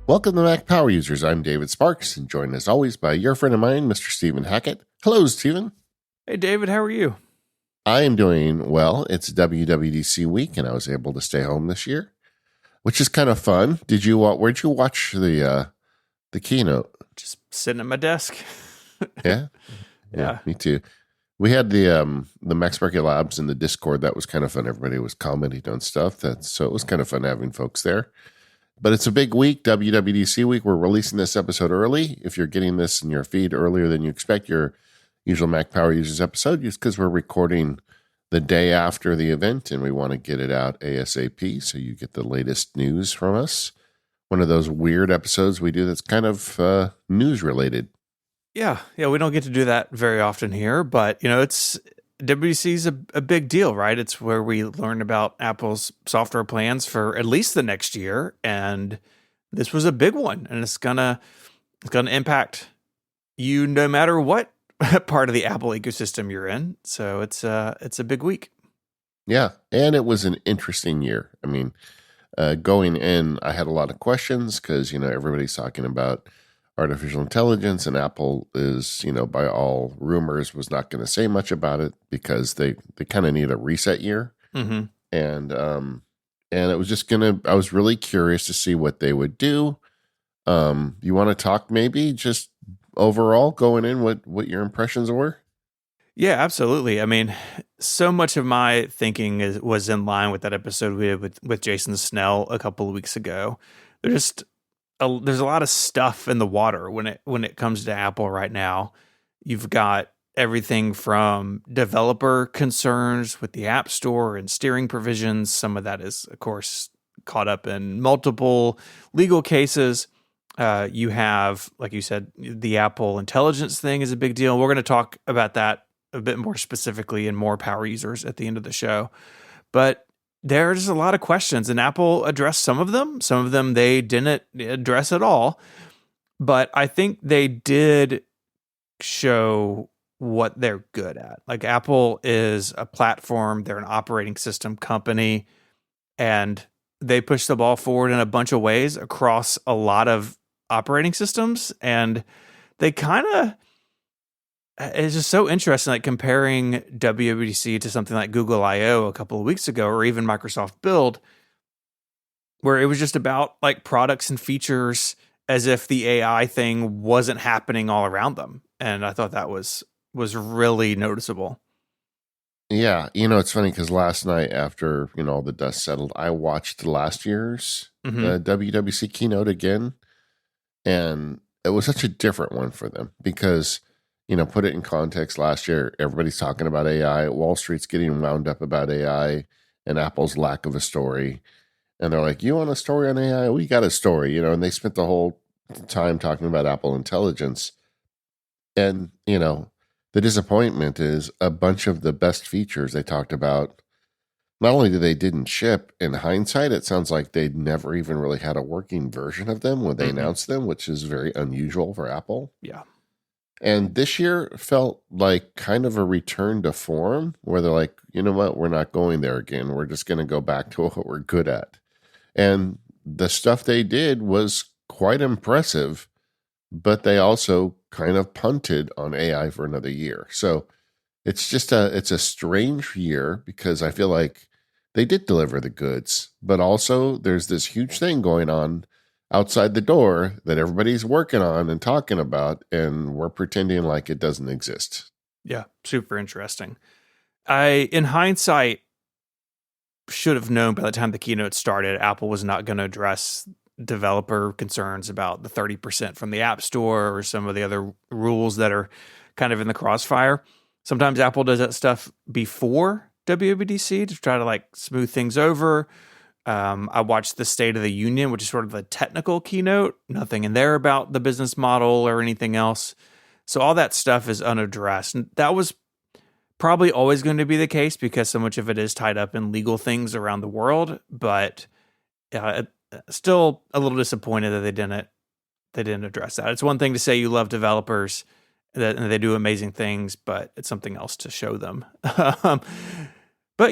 Welcome to Mac Power Users. I'm David Sparks, and joined as always by your friend of mine, Mr. Stephen Hackett. Hello, Stephen. Hey, David, how are you? I am doing well. It's WWDC week, and I was able to stay home this year, which is kind of fun. Where'd you watch the keynote? Just sitting at my desk. Yeah? Yeah. Me too. We had the Max Market Labs in the Discord. That was kind of fun. Everybody was commenting on stuff. So it was kind of fun having folks there. But it's a big week, WWDC week. We're releasing this episode early. If you're getting this in your feed earlier than you expect your usual Mac Power Users episode, just because we're recording the day after the event and we want to get it out ASAP so you get the latest news from us. One of those weird episodes we do that's kind of news related. Yeah, we don't get to do that very often here, but it's WWDC is a big deal, right? It's where we learn about Apple's software plans for at least the next year, and this was a big one, and it's gonna impact you no matter what part of the Apple ecosystem you're in. So it's a big week. Yeah, and it was an interesting year. I mean, going in, I had a lot of questions because everybody's talking about artificial intelligence, and Apple is, by all rumors, was not going to say much about it because they kind of need a reset year. Mm-hmm. And it was just I was really curious to see what they would do. You want to talk maybe just overall going in, what your impressions were? Yeah, absolutely. I mean, so much of my thinking was in line with that episode we did with Jason Snell a couple of weeks ago. There's a lot of stuff in the water when it comes to Apple right now. You've got everything from developer concerns with the App Store and steering provisions. Some of that is, of course, caught up in multiple legal cases. You have, like you said, the Apple Intelligence thing is a big deal. We're going to talk about that a bit more specifically in more power users at the end of the show. But there's a lot of questions, and Apple addressed some of them. Some of them they didn't address at all. But I think they did show what they're good at. Like, Apple is a platform. They're an operating system company, and they push the ball forward in a bunch of ways across a lot of operating systems. And they kind of, it's just so interesting, like comparing WWDC to something like Google I/O a couple of weeks ago, or even Microsoft Build, where it was just about like products and features as if the AI thing wasn't happening all around them. And I thought that was really noticeable. Yeah, it's funny because last night after all the dust settled, I watched last year's WWDC keynote again, and it was such a different one for them because put it in context. Last year, everybody's talking about AI. Wall Street's getting wound up about AI and Apple's lack of a story. And they're like, you want a story on AI? We got a story, and they spent the whole time talking about Apple Intelligence. And, the disappointment is a bunch of the best features they talked about. Not only didn't ship, in hindsight, it sounds like they'd never even really had a working version of them when they announced them, which is very unusual for Apple. Yeah. And this year felt like kind of a return to form where they're like, you know what, we're not going there again. We're just going to go back to what we're good at. And the stuff they did was quite impressive, but they also kind of punted on AI for another year. So it's a strange year because I feel like they did deliver the goods, but also there's this huge thing going on outside the door that everybody's working on and talking about, and we're pretending like it doesn't exist. Yeah, super interesting. I, in hindsight, should have known by the time the keynote started, Apple was not going to address developer concerns about the 30% from the App Store or some of the other rules that are kind of in the crossfire. Sometimes Apple does that stuff before WWDC to try to like smooth things over. I watched the State of the Union, which is sort of the technical keynote. Nothing in there about the business model or anything else. So all that stuff is unaddressed. And that was probably always going to be the case because so much of it is tied up in legal things around the world. But still a little disappointed that they didn't address that. It's one thing to say you love developers and they do amazing things, but it's something else to show them. But,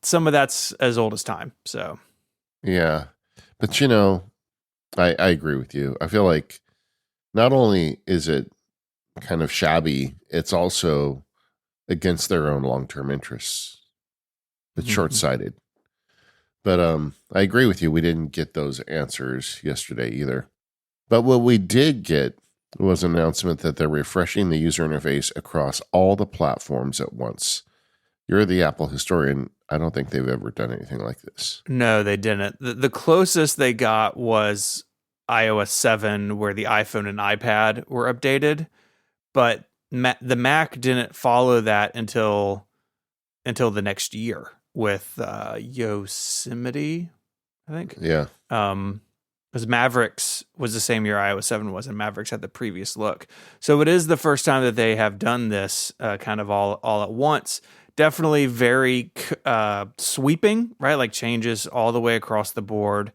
some of that's as old as time. So, yeah. But, I agree with you. I feel like not only is it kind of shabby, it's also against their own long-term interests. It's short-sighted. But I agree with you. We didn't get those answers yesterday either. But what we did get was an announcement that they're refreshing the user interface across all the platforms at once. You're the Apple historian. I don't think they've ever done anything like this. No, they didn't. The closest they got was iOS 7, where the iPhone and iPad were updated, but the Mac didn't follow that until the next year with Yosemite, I think. Yeah. Because Mavericks was the same year iOS 7 was, and Mavericks had the previous look. So it is the first time that they have done this kind of all at once. Definitely very sweeping, right? Like changes all the way across the board.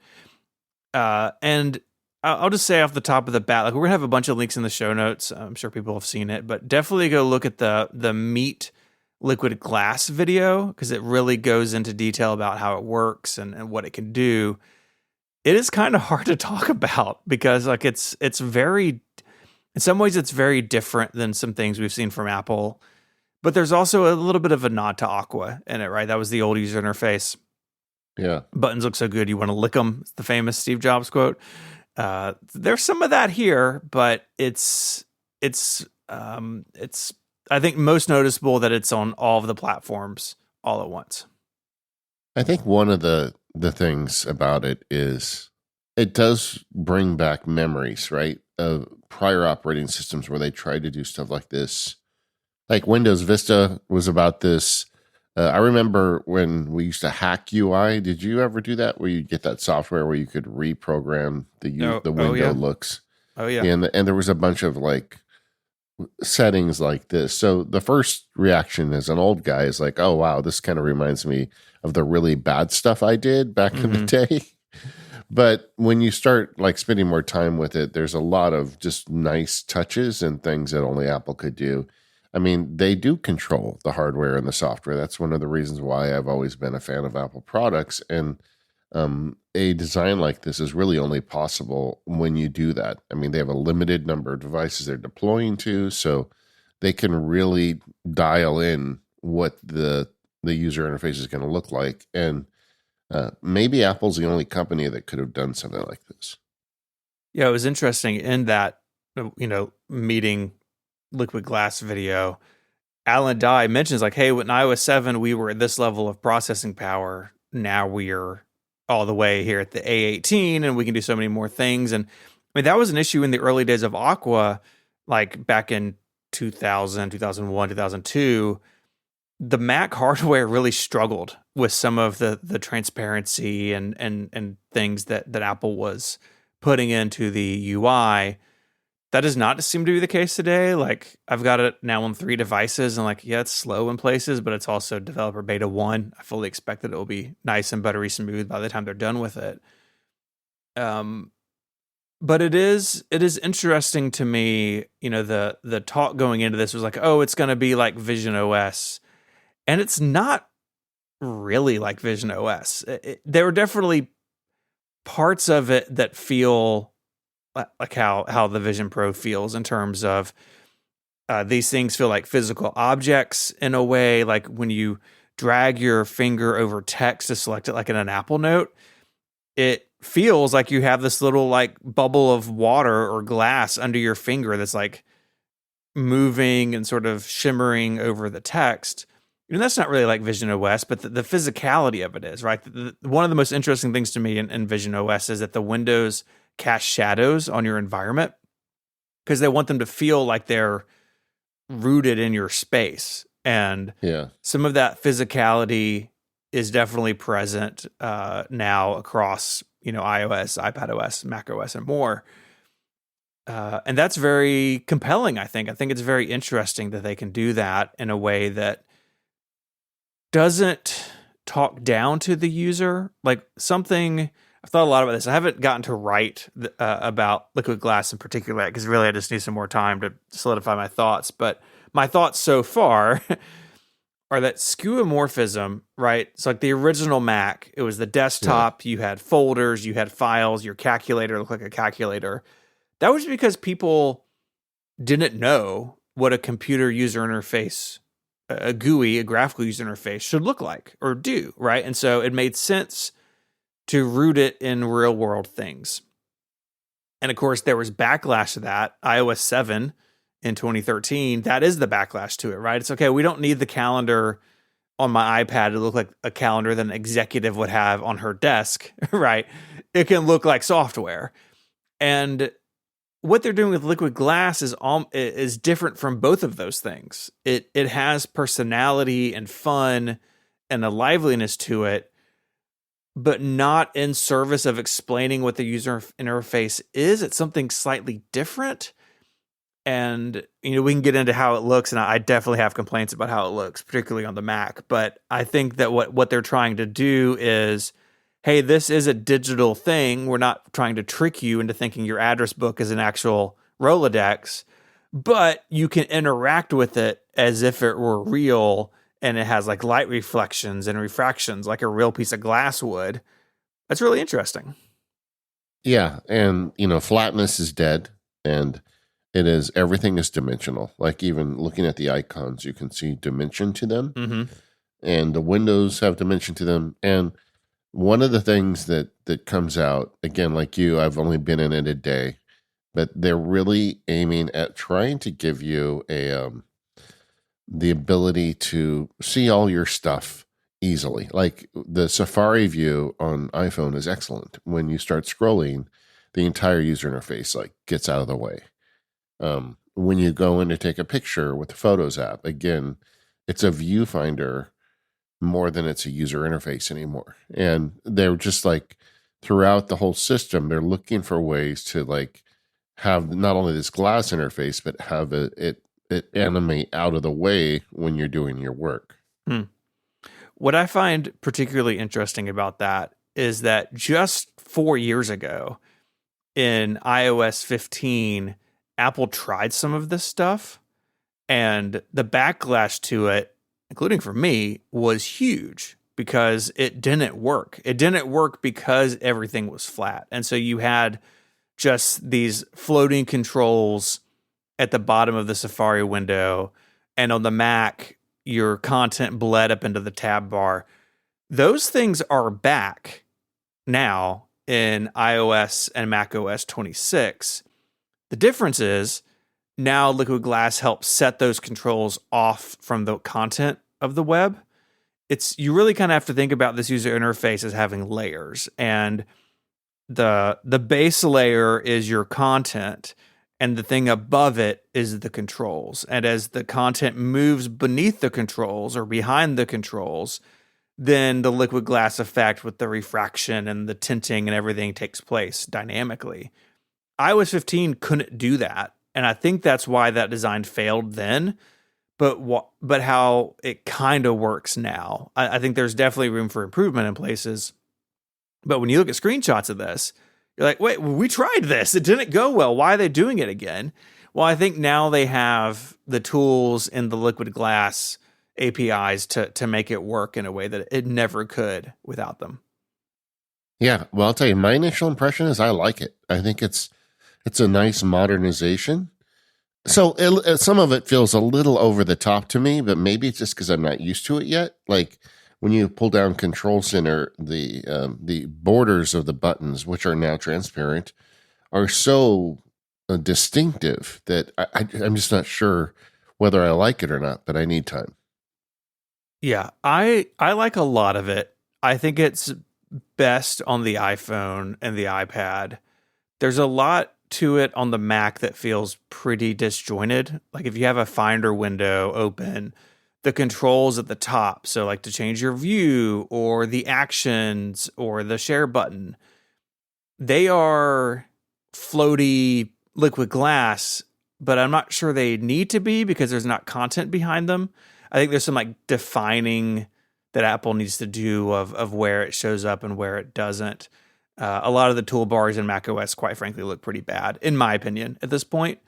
And I'll just say off the top of the bat, like we're gonna have a bunch of links in the show notes. I'm sure people have seen it, but definitely go look at the Meet liquid glass video, because it really goes into detail about how it works and what it can do. It is kind of hard to talk about because like it's very, in some ways it's very different than some things we've seen from Apple. But there's also a little bit of a nod to Aqua in it, right? That was the old user interface. Yeah. Buttons look so good, you want to lick them. It's the famous Steve Jobs quote. There's some of that here, but it's I think most noticeable that it's on all of the platforms all at once. I think one of the things about it is it does bring back memories, right? Of prior operating systems where they tried to do stuff like this. Like Windows Vista was about this. I remember when we used to hack UI. Did you ever do that? Where you get that software where you could reprogram the window looks? Oh yeah. And there was a bunch of like settings like this. So the first reaction as an old guy is like, oh wow, this kind of reminds me of the really bad stuff I did back in the day. But when you start like spending more time with it, there's a lot of just nice touches and things that only Apple could do. I mean, they do control the hardware and the software. That's one of the reasons why I've always been a fan of Apple products. And a design like this is really only possible when you do that. I mean, they have a limited number of devices they're deploying to, so they can really dial in what the user interface is going to look like. And maybe Apple's the only company that could have done something like this. Yeah, it was interesting in that, meeting liquid glass video. Alan Dye mentions like, hey, with iOS 7, we were at this level of processing power. Now we're all the way here at the A18 and we can do so many more things. And I mean, that was an issue in the early days of Aqua, like back in 2000, 2001, 2002. The Mac hardware really struggled with some of the transparency and things that Apple was putting into the UI. That does not seem to be the case today. Like I've got it now on 3 devices and like, yeah, it's slow in places, but it's also developer beta 1. I fully expect that it will be nice and buttery smooth by the time they're done with it. But it is interesting to me, the talk going into this was like, oh, it's going to be like Vision OS. And it's not really like Vision OS. There are definitely parts of it that feel like how the Vision Pro feels in terms of these things feel like physical objects in a way, like when you drag your finger over text to select it, like in an Apple Note, it feels like you have this little like bubble of water or glass under your finger that's like moving and sort of shimmering over the text. And that's not really like Vision OS, but the physicality of it is, right? One of the most interesting things to me in Vision OS is that the windows cast shadows on your environment because they want them to feel like they're rooted in your space. And some of that physicality is definitely present now across, iOS, iPadOS, macOS, and more. And that's very compelling, I think. I think it's very interesting that they can do that in a way that doesn't talk down to the user. Like something, I've thought a lot about this. I haven't gotten to write about liquid glass in particular because really I just need some more time to solidify my thoughts. But my thoughts so far are that skeuomorphism, right? It's like the original Mac. It was the desktop. You had folders, you had files, your calculator looked like a calculator. That was because people didn't know what a computer user interface, a GUI, a graphical user interface should look like or do, right? And so it made sense to root it in real world things. And of course, there was backlash to that. iOS 7 in 2013, that is the backlash to it, right? It's okay, we don't need the calendar on my iPad to look like a calendar that an executive would have on her desk, right? It can look like software. And what they're doing with Liquid Glass is different from both of those things. It has personality and fun and a liveliness to it, but not in service of explaining what the user interface is. It's something slightly different. And, we can get into how it looks, and I definitely have complaints about how it looks, particularly on the Mac. But I think that what they're trying to do is, hey, this is a digital thing. We're not trying to trick you into thinking your address book is an actual Rolodex, but you can interact with it as if it were real, and it has like light reflections and refractions like a real piece of glass would. That's really interesting. Yeah, and, flatness is dead, and everything is dimensional. Like even looking at the icons, you can see dimension to them. Mm-hmm. And the windows have dimension to them. And one of the things that comes out, again, like you, I've only been in it a day, but they're really aiming at trying to give you the ability to see all your stuff easily. Like the Safari view on iPhone is excellent. When you start scrolling, the entire user interface gets out of the way. When you go in to take a picture with the Photos app, again, it's a viewfinder more than it's a user interface anymore. And they're just throughout the whole system, they're looking for ways to have not only this glass interface, but have it animate out of the way when you're doing your work. What I find particularly interesting about that is that just 4 years ago in iOS 15, Apple tried some of this stuff, and the backlash to it, including for me, was huge because it didn't work. It didn't work because everything was flat. And so you had just these floating controls at the bottom of the Safari window, and on the Mac, your content bled up into the tab bar. Those things are back now in iOS and macOS 26. The difference is now Liquid Glass helps set those controls off from the content of the web. You really kind of have to think about this user interface as having layers, and the base layer is your content, and the thing above it is the controls. And as the content moves beneath the controls or behind the controls, then the Liquid Glass effect with the refraction and the tinting and everything takes place dynamically. iOS 15 couldn't do that, and I think that's why that design failed then. But how it kind of works now, I think there's definitely room for improvement in places. But when you look at screenshots of this, you're like, wait, we tried this. It didn't go well. Why are they doing it again? Well, I think now they have the tools in the Liquid Glass APIs to make it work in a way that it never could without them. Yeah, well, I'll tell you, my initial impression is I like it. I think it's a nice modernization. So some of it feels a little over the top to me, but maybe it's just because I'm not used to it yet. Like when you pull down Control Center, the borders of the buttons, which are now transparent, are so distinctive that I'm just not sure whether I like it or not, but I need time. Yeah, I like a lot of it. I think it's best on the iPhone and the iPad. There's a lot to it on the Mac that feels pretty disjointed. Like if you have a Finder window open, the controls at the top, so like to change your view or the actions or the share button, they are floaty Liquid Glass, but I'm not sure they need to be because there's not content behind them. I think there's some defining that Apple needs to do of where it shows up and where it doesn't. A lot of the toolbars in macOS, quite frankly, look pretty bad, in my opinion, at this point.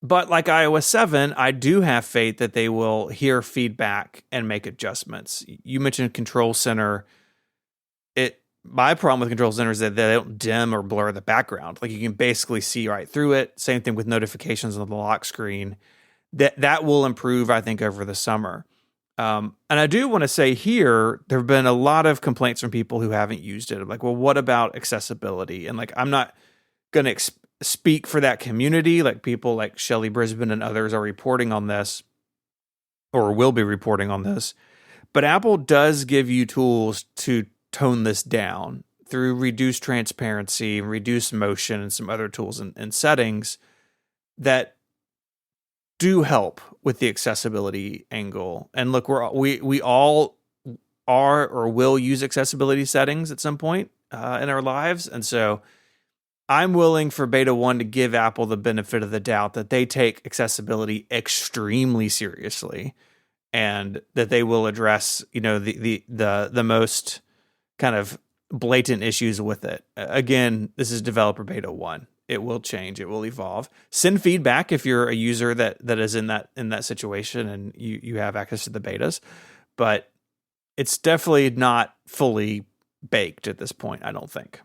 But like iOS 7, I do have faith that they will hear feedback and make adjustments. You mentioned Control Center. My problem with Control Center is that they don't dim or blur the background. Like you can basically see right through it. Same thing with notifications on the lock screen. That will improve, I think, over the summer. And I do want to say here, there have been a lot of complaints from people who haven't used it. Like, well, what about accessibility? And like, I'm not going to speak for that community. Like people like Shelley Brisbane and others are reporting on this or will be reporting on this. But Apple does give you tools to tone this down through reduced transparency, reduced motion, and some other tools and settings that do help with the accessibility angle. And look, we all are or will use accessibility settings at some point in our lives. And so I'm willing for Beta 1 to give Apple the benefit of the doubt that they take accessibility extremely seriously and that they will address, the most kind of blatant issues with it. Again, this is developer Beta 1. It will change. It will evolve. Send feedback if you're a user that is in that situation and you have access to the betas, but it's definitely not fully baked at this point, I don't think.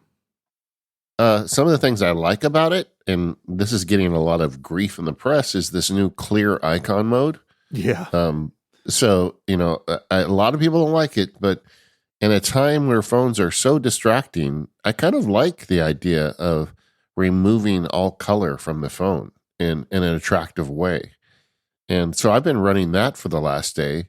Some of the things I like about it, and this is getting a lot of grief in the press, is this new clear icon mode. Yeah. So, a lot of people don't like it, but in a time where phones are so distracting, I kind of like the idea of removing all color from the phone in an attractive way. And so I've been running that for the last day,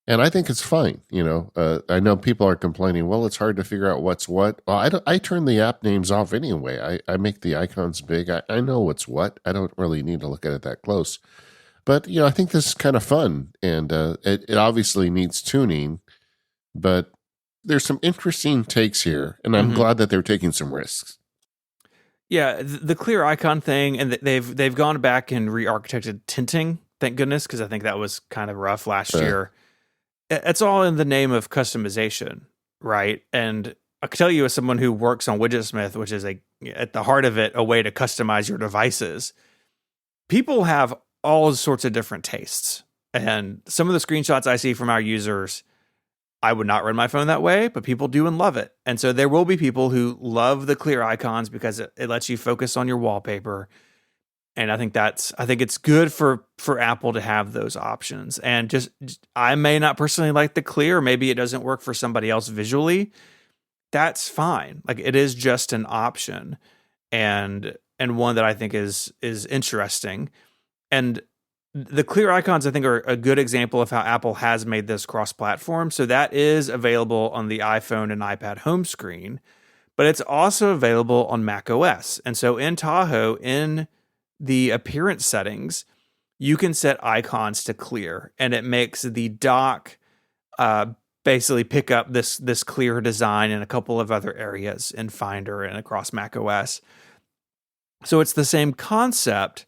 and I think it's fine. I know people are complaining, well, it's hard to figure out what's what. Well, I turn the app names off anyway. I make the icons big. I know what's what. I don't really need to look at it that close. But, I think this is kind of fun, and it obviously needs tuning, but there's some interesting takes here, and I'm glad that they're taking some risks. Yeah, the clear icon thing, and they've gone back and re-architected tinting, thank goodness, because I think that was kind of rough last year. It's all in the name of customization, right? And I can tell you as someone who works on Widgetsmith, which is at the heart of it, a way to customize your devices, people have all sorts of different tastes. And some of the screenshots I see from our users, I would not run my phone that way, but people do and love it. And so there will be people who love the clear icons because it lets you focus on your wallpaper. And I think it's good for Apple to have those options. And just I may not personally like the clear, maybe it doesn't work for somebody else visually. That's fine. Like it is just an option and one that I think is interesting. And the clear icons, I think, are a good example of how Apple has made this cross-platform. So that is available on the iPhone and iPad home screen, but it's also available on Mac OS. And so in Tahoe, in the appearance settings, you can set icons to clear, and it makes the dock basically pick up this clear design in a couple of other areas in Finder and across Mac OS. So it's the same concept,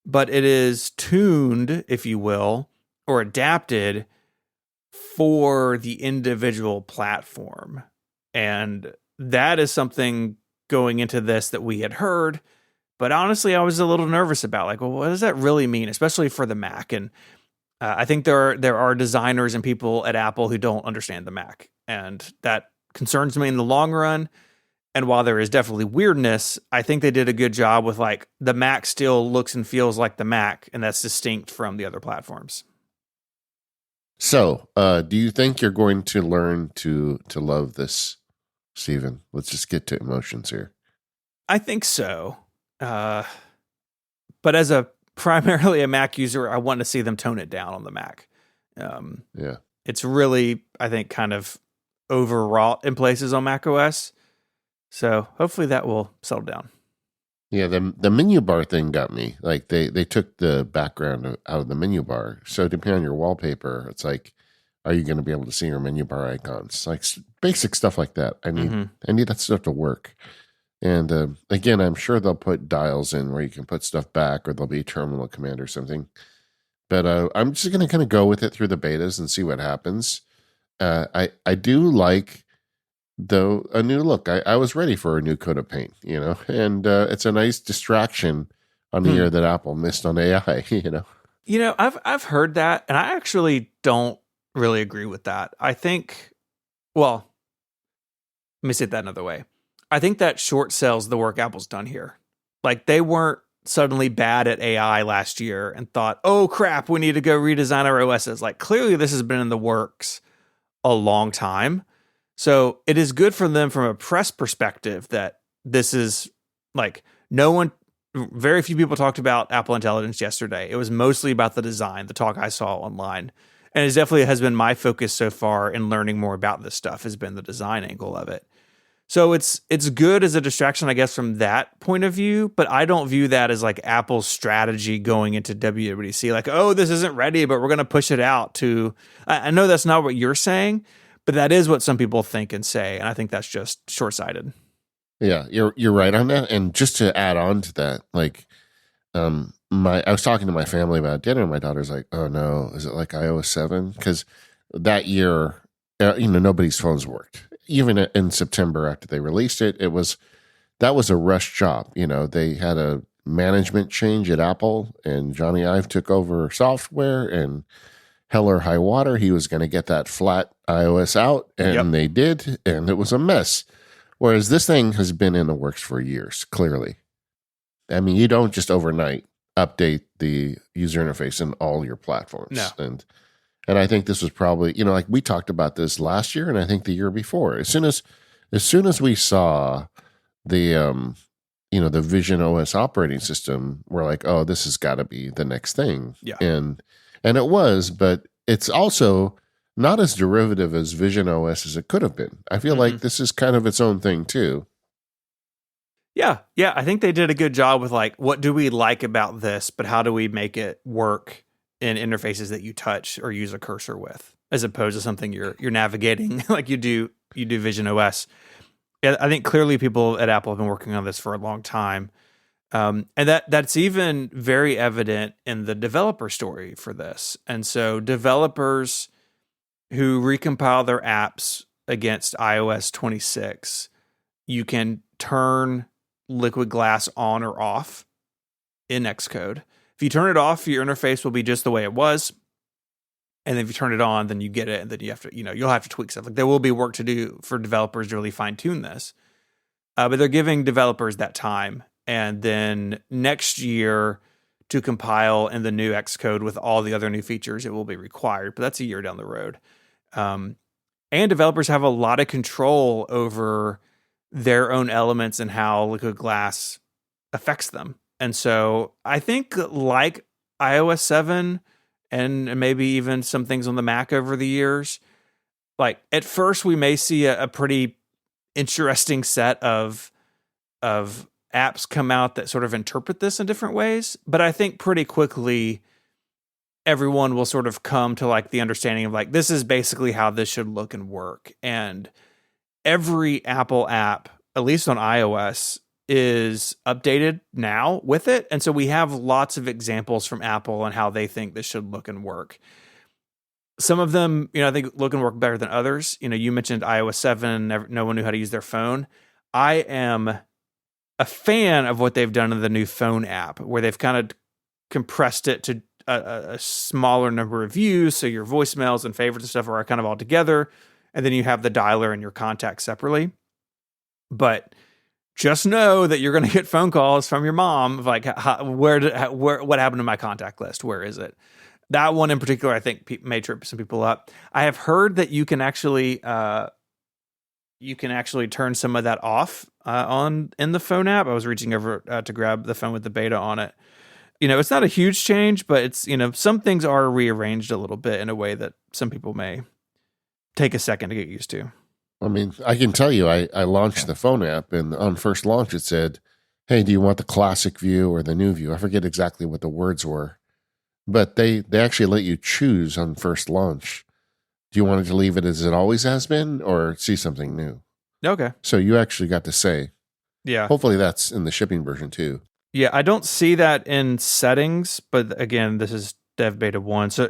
but it is tuned, if you will, or adapted for the individual platform. And that is something going into this that we had heard, but honestly, I was a little nervous about, like, well, what does that really mean, especially for the Mac? And I think there are designers and people at Apple who don't understand the Mac, and that concerns me in the long run. And while there is definitely weirdness, I think they did a good job with like the Mac still looks and feels like the Mac, and that's distinct from the other platforms. So, do you think you're going to learn to love this, Stephen? Let's just get to emotions here. I think so. But as primarily a Mac user, I want to see them tone it down on the Mac. Yeah. It's really, I think, kind of overwrought in places on Mac OS. So hopefully that will settle down. Yeah, the menu bar thing got me. Like they took the background out of the menu bar. So depending on your wallpaper, it's like, are you going to be able to see your menu bar icons? Like basic stuff like that. I need that stuff to work. And again, I'm sure they'll put dials in where you can put stuff back, or there'll be a terminal command or something. But I'm just going to kind of go with it through the betas and see what happens. I do like, though, a new look. I was ready for a new coat of paint, and it's a nice distraction on the year that Apple missed on AI, I've heard that, and I actually don't really agree with that. I think, well, let me say it that another way. I think that short sells the work Apple's done here. Like, they weren't suddenly bad at AI last year and thought, oh crap, we need to go redesign our OSs. Like, clearly this has been in the works a long time. So it is good for them from a press perspective that this is like very few people talked about Apple Intelligence yesterday. It was mostly about the design, the talk I saw online. And it definitely has been my focus so far in learning more about this stuff has been the design angle of it. So it's good as a distraction, I guess, from that point of view, but I don't view that as like Apple's strategy going into WWDC. Like, oh, this isn't ready, but we're going to push it out to. I know that's not what you're saying, but that is what some people think and say, and I think that's just short-sighted. Yeah, you're right on that. And just to add on to that, like, I was talking to my family about dinner, and my daughter's like, "Oh no, is it like iOS 7?" Because that year, nobody's phones worked. Even in September after they released it, that was a rush job. They had a management change at Apple, and Johnny Ive took over software, and hell or high water, he was going to get that flat iOS out, and They did, and it was a mess. Whereas this thing has been in the works for years, clearly. I mean, you don't just overnight update the user interface in all your platforms. No. And I think this was probably, like we talked about this last year, and I think the year before. As soon as we saw the the Vision OS operating system, we're like, oh, this has got to be the next thing. Yeah. And it was, but it's also not as derivative as Vision OS as it could have been. I feel like this is kind of its own thing too. Yeah. I think they did a good job with like, what do we like about this, but how do we make it work in interfaces that you touch or use a cursor with, as opposed to something you're navigating like you do Vision OS. I think clearly people at Apple have been working on this for a long time. And that's even very evident in the developer story for this. And so developers who recompile their apps against iOS 26, you can turn Liquid Glass on or off in Xcode. If you turn it off, your interface will be just the way it was. And then if you turn it on, then you get it. And then you have to, you'll have to tweak stuff. Like, there will be work to do for developers to really fine tune this. But they're giving developers that time. And then next year to compile in the new Xcode with all the other new features, it will be required. But that's a year down the road. And developers have a lot of control over their own elements and how Liquid Glass affects them. And so I think, like iOS 7 and maybe even some things on the Mac over the years, like at first we may see a pretty interesting set of apps come out that sort of interpret this in different ways. But I think pretty quickly everyone will sort of come to like the understanding of like, this is basically how this should look and work. And every Apple app, at least on iOS, is updated now with it. And so we have lots of examples from Apple on how they think this should look and work. Some of them, I think look and work better than others. You mentioned iOS 7, no one knew how to use their phone. I am a fan of what they've done in the new phone app, where they've kind of compressed it to a smaller number of views. So your voicemails and favorites and stuff are kind of all together. And then you have the dialer and your contacts separately. But just know that you're going to get phone calls from your mom of like, what happened to my contact list? Where is it? That one in particular, I think may trip some people up. I have heard that you can actually turn some of that off in the phone app. I was reaching over to grab the phone with the beta on it. It's not a huge change, but it's, some things are rearranged a little bit in a way that some people may take a second to get used to. I mean, I can tell you, I launched the phone app, and on first launch it said, hey, do you want the classic view or the new view? I forget exactly what the words were, but they actually let you choose on first launch. Do you want it to leave it as it always has been or see something new? Okay. So you actually got to say. Yeah. Hopefully that's in the shipping version too. Yeah, I don't see that in settings, but again, this is Dev Beta 1. So,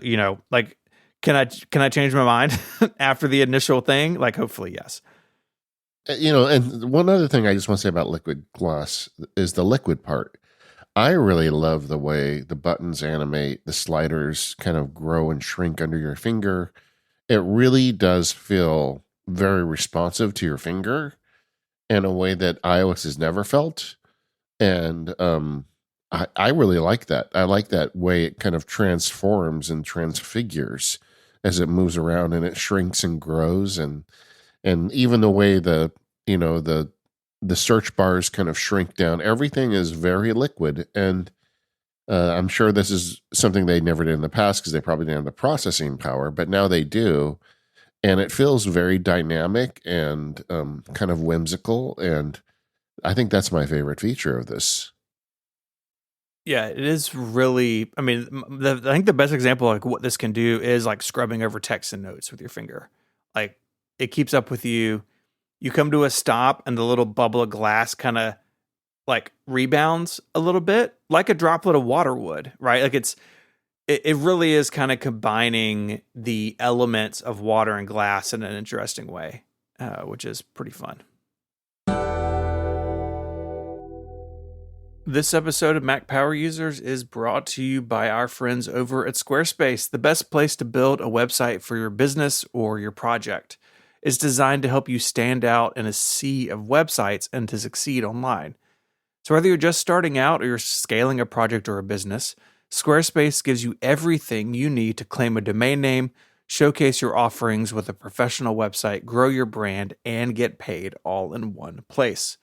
like, can I change my mind after the initial thing? Like, hopefully, yes. And one other thing I just want to say about Liquid Glass is the liquid part. I really love the way the buttons animate, the sliders kind of grow and shrink under your finger. It really does feel very responsive to your finger in a way that iOS has never felt. And I really like that. I like that way it kind of transforms and transfigures as it moves around, and it shrinks and grows, and even the way the search bars kind of shrink down. Everything is very liquid, and I'm sure this is something they never did in the past because they probably didn't have the processing power, but now they do. And it feels very dynamic and kind of whimsical. And I think that's my favorite feature of this. Yeah, it is really. I mean, I think the best example of like what this can do is like scrubbing over text and notes with your finger. Like it keeps up with you. You come to a stop, and the little bubble of glass kind of like rebounds a little bit, like a droplet of water would, right? Like it really is kind of combining the elements of water and glass in an interesting way, which is pretty fun. This episode of Mac Power Users is brought to you by our friends over at Squarespace, the best place to build a website for your business or your project. It's designed to help you stand out in a sea of websites and to succeed online. So whether you're just starting out or you're scaling a project or a business, Squarespace gives you everything you need to claim a domain name, showcase your offerings with a professional website, grow your brand, and get paid all in one place.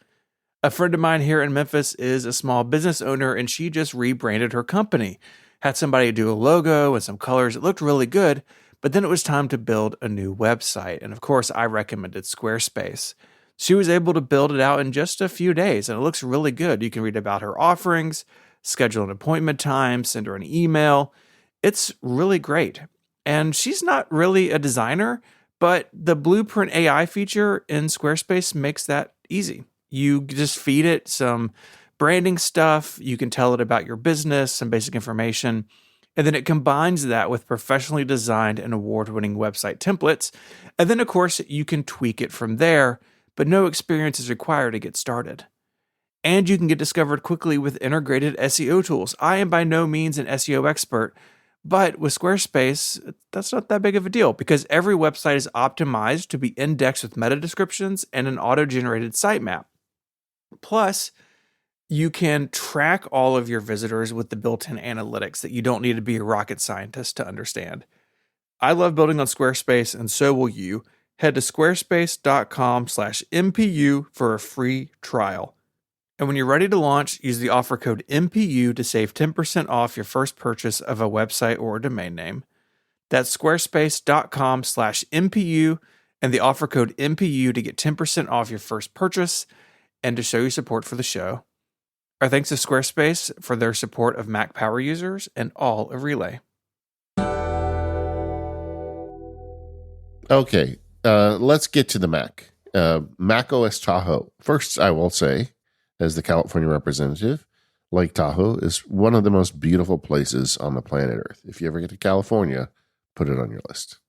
A friend of mine here in Memphis is a small business owner, and she just rebranded her company. Had somebody do a logo and some colors. It looked really good, but then it was time to build a new website. And of course, I recommended Squarespace. She was able to build it out in just a few days, and it looks really good. You can read about her offerings, schedule an appointment time, send her an email. It's really great. And she's not really a designer, but the Blueprint AI feature in Squarespace makes that easy. You just feed it some branding stuff. You can tell it about your business, some basic information, and then it combines that with professionally designed and award-winning website templates. And then, of course, you can tweak it from there, but no experience is required to get started. And you can get discovered quickly with integrated SEO tools. I am by no means an SEO expert, but with Squarespace, that's not that big of a deal because every website is optimized to be indexed with meta descriptions and an auto-generated sitemap. Plus, you can track all of your visitors with the built-in analytics that you don't need to be a rocket scientist to understand. I love building on Squarespace, and so will you. Head to squarespace.com/MPU for a free trial. And when you're ready to launch, use the offer code MPU to save 10% off your first purchase of a website or a domain name. That's squarespace.com/MPU and the offer code MPU to get 10% off your first purchase and to show your support for the show. Our thanks to Squarespace for their support of Mac Power Users and all of Relay. Okay, let's get to the Mac. Mac OS Tahoe. First, I will say, as the California representative, Lake Tahoe is one of the most beautiful places on the planet Earth. If you ever get to California, put it on your list.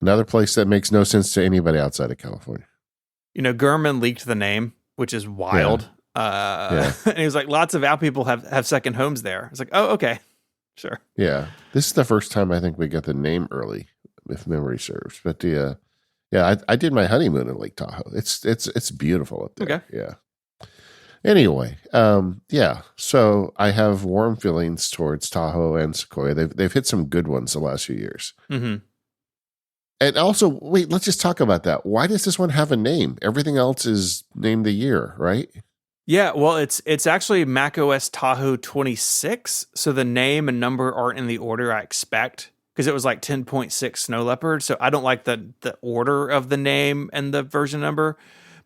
Another place that makes no sense to anybody outside of California. You know, Gurman leaked the name, which is wild. Yeah. And he was like, lots of Apple people have second homes there. It's like, oh, okay. Sure. Yeah. This is the first time I think we got the name early, if memory serves. But I did my honeymoon in Lake Tahoe. It's beautiful up there. Okay. Yeah. Anyway, so I have warm feelings towards Tahoe and Sequoia. They've hit some good ones the last few years. Mm-hmm. And also, wait, let's just talk about that. Why does this one have a name? Everything else is named the year, right? Yeah, well, it's actually macOS Tahoe 26, so the name and number aren't in the order I expect because it was like 10.6 Snow Leopard. So I don't like the order of the name and the version number,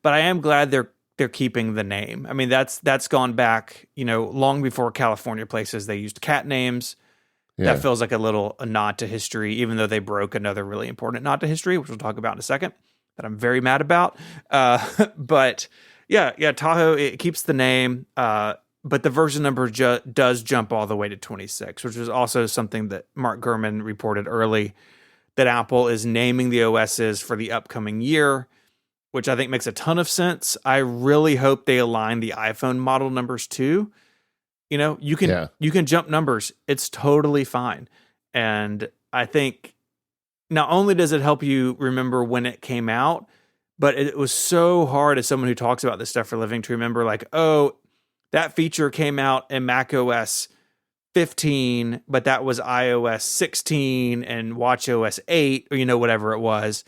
but I am glad they're keeping the name. I mean, that's gone back, long before California places. They used cat names. Yeah. That feels like a nod to history, even though they broke another really important nod to history, which we'll talk about in a second, that I'm very mad about. But yeah, Tahoe, it keeps the name, but the version number does jump all the way to 26, which is also something that Mark Gurman reported early, that Apple is naming the OSs for the upcoming year, which I think makes a ton of sense. I really hope they align the iPhone model numbers too. You can jump numbers. It's totally fine. And I think not only does it help you remember when it came out, but it was so hard as someone who talks about this stuff for a living to remember, like, oh, that feature came out in Mac OS 15, but that was iOS 16 and watchOS 8, or whatever it was,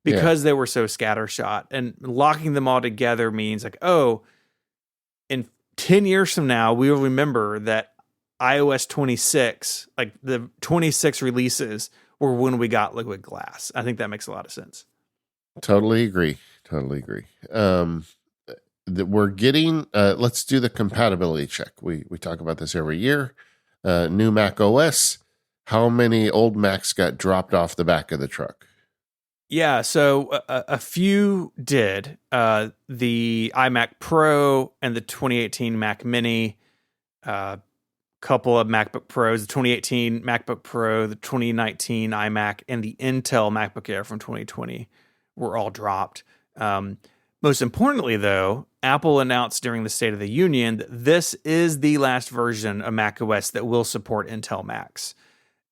because they were so scattershot. And locking them all together means like, oh, in 10 years from now, we will remember that iOS 26, like the 26 releases, were when we got liquid glass. I think that makes a lot of sense. Totally agree. That we're getting, let's do the compatibility check. We talk about this every year. New Mac OS. How many old Macs got dropped off the back of the truck? Yeah, so a few did. The iMac Pro and the 2018 Mac Mini, couple of MacBook Pros, the 2018 MacBook Pro, the 2019 iMac, and the Intel MacBook Air from 2020 were all dropped. Most importantly, though, Apple announced during the State of the Union that this is the last version of macOS that will support Intel Macs.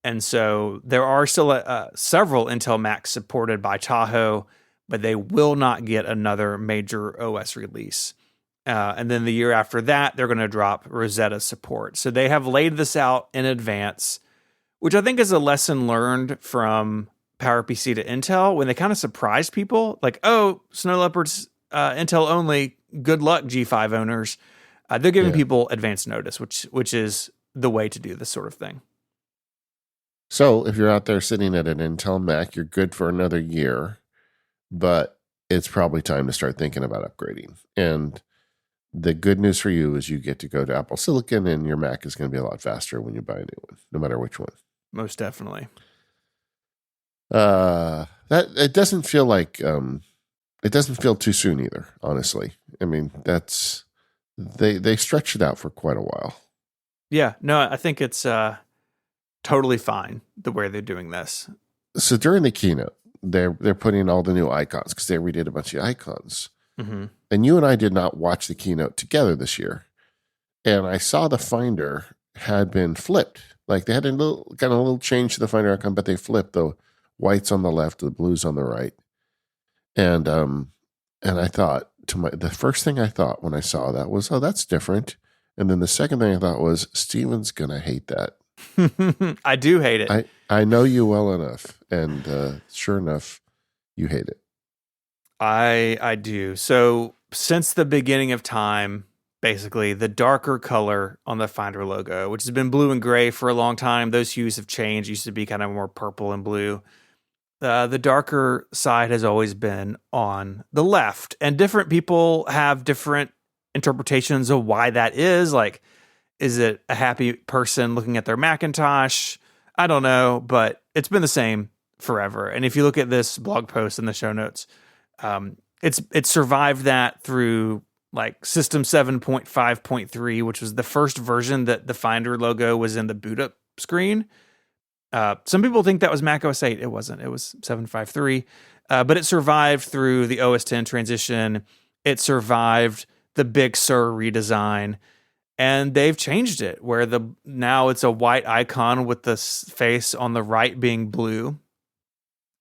And so there are still several Intel Macs supported by Tahoe, but they will not get another major OS release. And then the year after that, they're going to drop Rosetta support. So they have laid this out in advance, which I think is a lesson learned from PowerPC to Intel when they kind of surprised people. Like, oh, Snow Leopard's Intel only. Good luck, G5 owners. They're giving people advance notice, which is the way to do this sort of thing. So if you're out there sitting at an Intel Mac, you're good for another year, but it's probably time to start thinking about upgrading. And the good news for you is you get to go to Apple Silicon, and your Mac is going to be a lot faster when you buy a new one, no matter which one. Most definitely. That it doesn't feel like it doesn't feel too soon either. Honestly, I mean that's they stretched it out for quite a while. Yeah, no, I think it's totally fine the way they're doing this. So during the keynote, they're putting all the new icons because they redid a bunch of icons. Mm-hmm. And you and I did not watch the keynote together this year. And I saw the Finder had been flipped. Like they had a little change to the Finder icon, but they flipped the whites on the left, the blues on the right. And I thought the first thing I thought when I saw that was, oh, that's different. And then the second thing I thought was, Steven's gonna hate that. I do hate it. I know you well enough, and sure enough, you hate it. I do. So since the beginning of time, basically the darker color on the Finder logo, which has been blue and gray for a long time, those hues have changed. It used to be kind of more purple and blue. The darker side has always been on the left, and different people have different interpretations of why that is. Like, is it a happy person looking at their Macintosh? I don't know, but it's been the same forever. And if you look at this blog post in the show notes, it's survived that through like System 7.5.3, which was the first version that the Finder logo was in the boot up screen. Some people think that was Mac OS 8. It wasn't. It was 7.5.3. But it survived through the OS 10 transition. It survived the Big Sur redesign. And they've changed it where now it's a white icon with the face on the right being blue.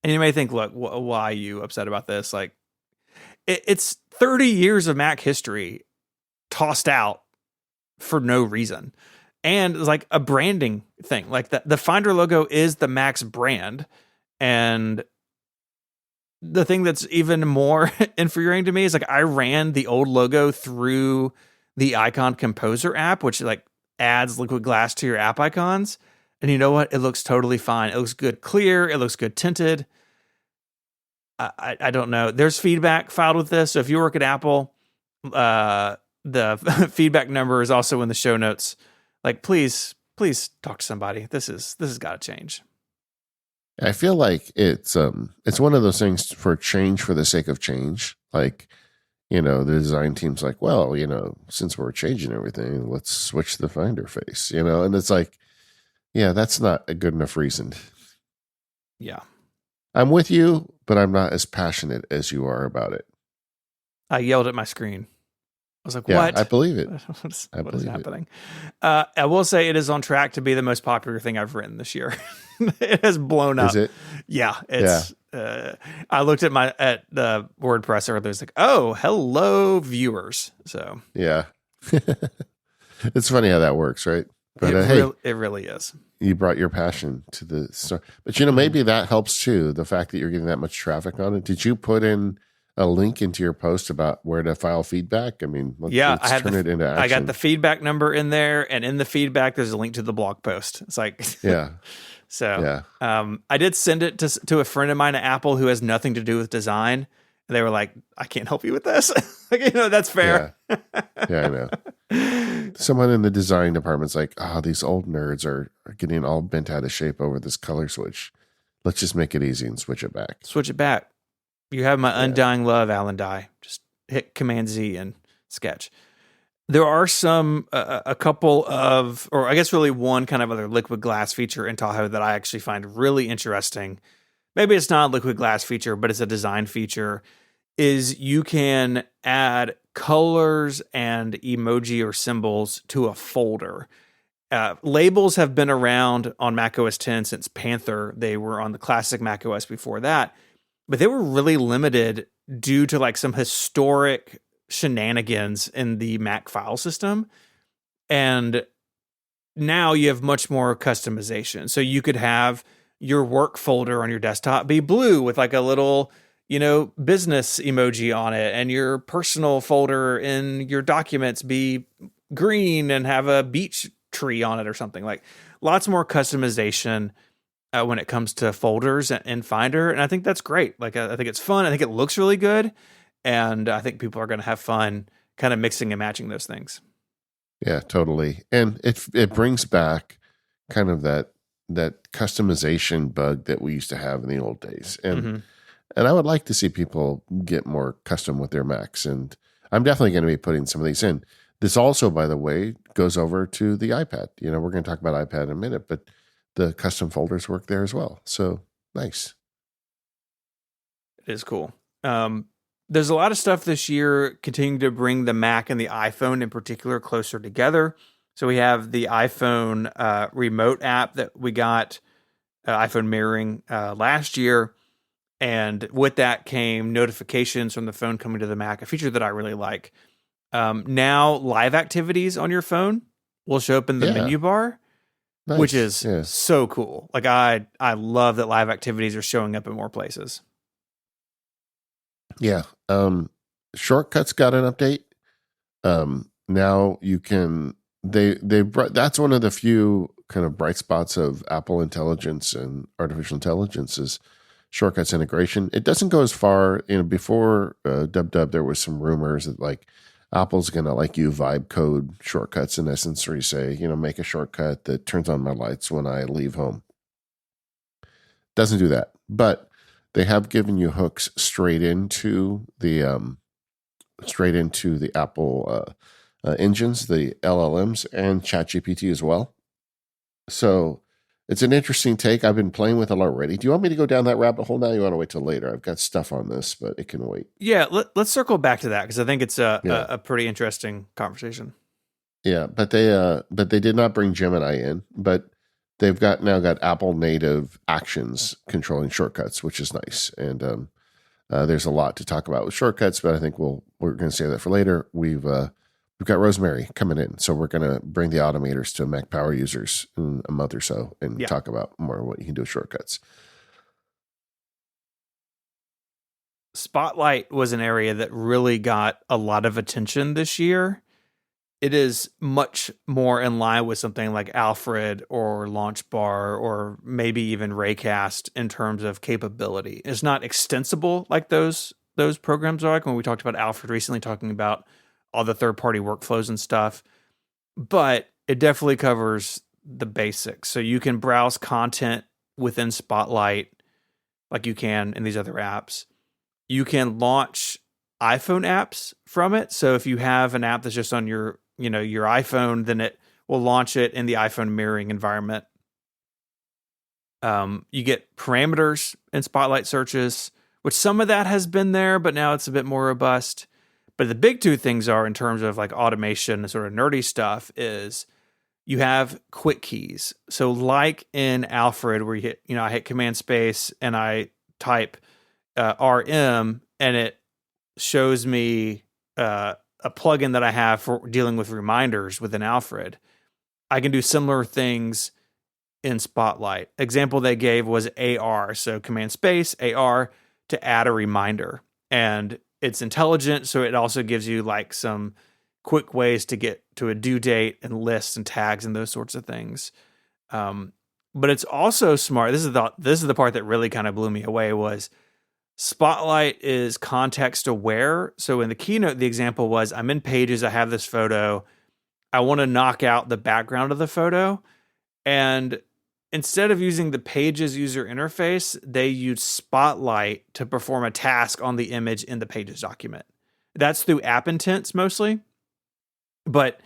And you may think, look, why are you upset about this? Like, it's 30 years of Mac history tossed out for no reason. And it's like a branding thing. Like the Finder logo is the Mac's brand. And the thing that's even more infuriating to me is like I ran the old logo through the Icon Composer app, which like adds liquid glass to your app icons. And you know what? It looks totally fine. It looks good clear. It looks good tinted. I don't know. There's feedback filed with this. So if you work at Apple, the feedback number is also in the show notes. Like, please talk to somebody. This has got to change. I feel like it's one of those things for change for the sake of change. Like, the design team's like, well, since we're changing everything, let's switch the Finder face, and it's like, yeah, that's not a good enough reason. Yeah. I'm with you, but I'm not as passionate as you are about it. I yelled at my screen. I was like, Yeah, what? I believe it. What is happening? I will say it is on track to be the most popular thing I've written this year. It has blown up. Is it? Yeah, it's. Yeah. I looked at the WordPress earlier. It's like, oh, hello, viewers. So yeah, it's funny how that works, right? But it really is. You brought your passion to the store, but maybe that helps too. The fact that you're getting that much traffic on it. Did you put in a link into your post about where to file feedback? I mean, let's turn it into action. I got the feedback number in there, and in the feedback, there's a link to the blog post. It's like, yeah. So, I did send it to a friend of mine at Apple who has nothing to do with design. And they were like, I can't help you with this. Like, that's fair. Yeah, I know. Someone in the design department's like, these old nerds are getting all bent out of shape over this color switch. Let's just make it easy and switch it back. Switch it back. You have my undying love, Alan Dye. Just hit Command Z and sketch. There are a couple of, or I guess really one kind of other liquid glass feature in Tahoe that I actually find really interesting. Maybe it's not a liquid glass feature, but it's a design feature, is you can add colors and emoji or symbols to a folder. Labels have been around on Mac OS X since Panther. They were on the classic Mac OS before that, but they were really limited due to like some historic shenanigans in the Mac file system. And now you have much more customization. So you could have your work folder on your desktop be blue with like a little, business emoji on it, and your personal folder in your documents be green and have a beach tree on it or something. Like lots more customization when it comes to folders and Finder. And I think that's great. Like, I think it's fun. I think it looks really good. And I think people are going to have fun kind of mixing and matching those things. Yeah, totally. And it brings back kind of that customization bug that we used to have in the old days. And and I would like to see people get more custom with their Macs. And I'm definitely going to be putting some of these in. This also, by the way, goes over to the iPad. We're going to talk about iPad in a minute, but the custom folders work there as well. So nice. It is cool. There's a lot of stuff this year continuing to bring the Mac and the iPhone in particular closer together. So we have the iPhone remote app that we got, iPhone mirroring last year. And with that came notifications from the phone coming to the Mac, a feature that I really like. Now live activities on your phone will show up in the menu bar, which is so cool. Like I love that live activities are showing up in more places. Yeah. Shortcuts got an update. Now you can, that's one of the few kind of bright spots of Apple Intelligence and artificial intelligence is Shortcuts integration. It doesn't go as far, before WW, there was some rumors that like Apple's going to like you vibe code shortcuts in essence, where you say, make a shortcut that turns on my lights when I leave home. Doesn't do that, but they have given you hooks straight into the Apple engines, the LLMs, and ChatGPT as well. So it's an interesting take. I've been playing with it already. Do you want me to go down that rabbit hole now? You want to wait till later? I've got stuff on this, but it can wait. Yeah, let's circle back to that because I think it's a pretty interesting conversation. Yeah, but they did not bring Gemini in, but they've now got Apple native actions controlling shortcuts, which is nice. And there's a lot to talk about with shortcuts, but I think we're going to save that for later. We've got Rosemary coming in, so we're going to bring the automators to Mac Power users in a month or so and talk about more what you can do with shortcuts. Spotlight was an area that really got a lot of attention this year. It is much more in line with something like Alfred or LaunchBar or maybe even Raycast in terms of capability. It's not extensible like those programs are, like when we talked about Alfred recently, talking about all the third-party workflows and stuff, but it definitely covers the basics. So you can browse content within Spotlight like you can in these other apps. You can launch iPhone apps from it. So if you have an app that's just on your iPhone, then it will launch it in the iPhone mirroring environment. You get parameters in Spotlight searches, which some of that has been there, but now it's a bit more robust. But the big two things are, in terms of like automation and sort of nerdy stuff, is you have quick keys. So like in Alfred, where I hit Command Space and I type RM, and it shows me a plugin that I have for dealing with reminders within Alfred. I can do similar things in Spotlight. Example they gave was AR. So Command Space, AR, to add a reminder. And it's intelligent, so it also gives you like some quick ways to get to a due date and lists and tags and those sorts of things. But it's also smart. This is the part that really kind of blew me away, was Spotlight is context aware. So in the keynote, the example was, I'm in Pages, I have this photo, I want to knock out the background of the photo. And instead of using the Pages user interface, they use Spotlight to perform a task on the image in the Pages document. That's through app intents mostly, but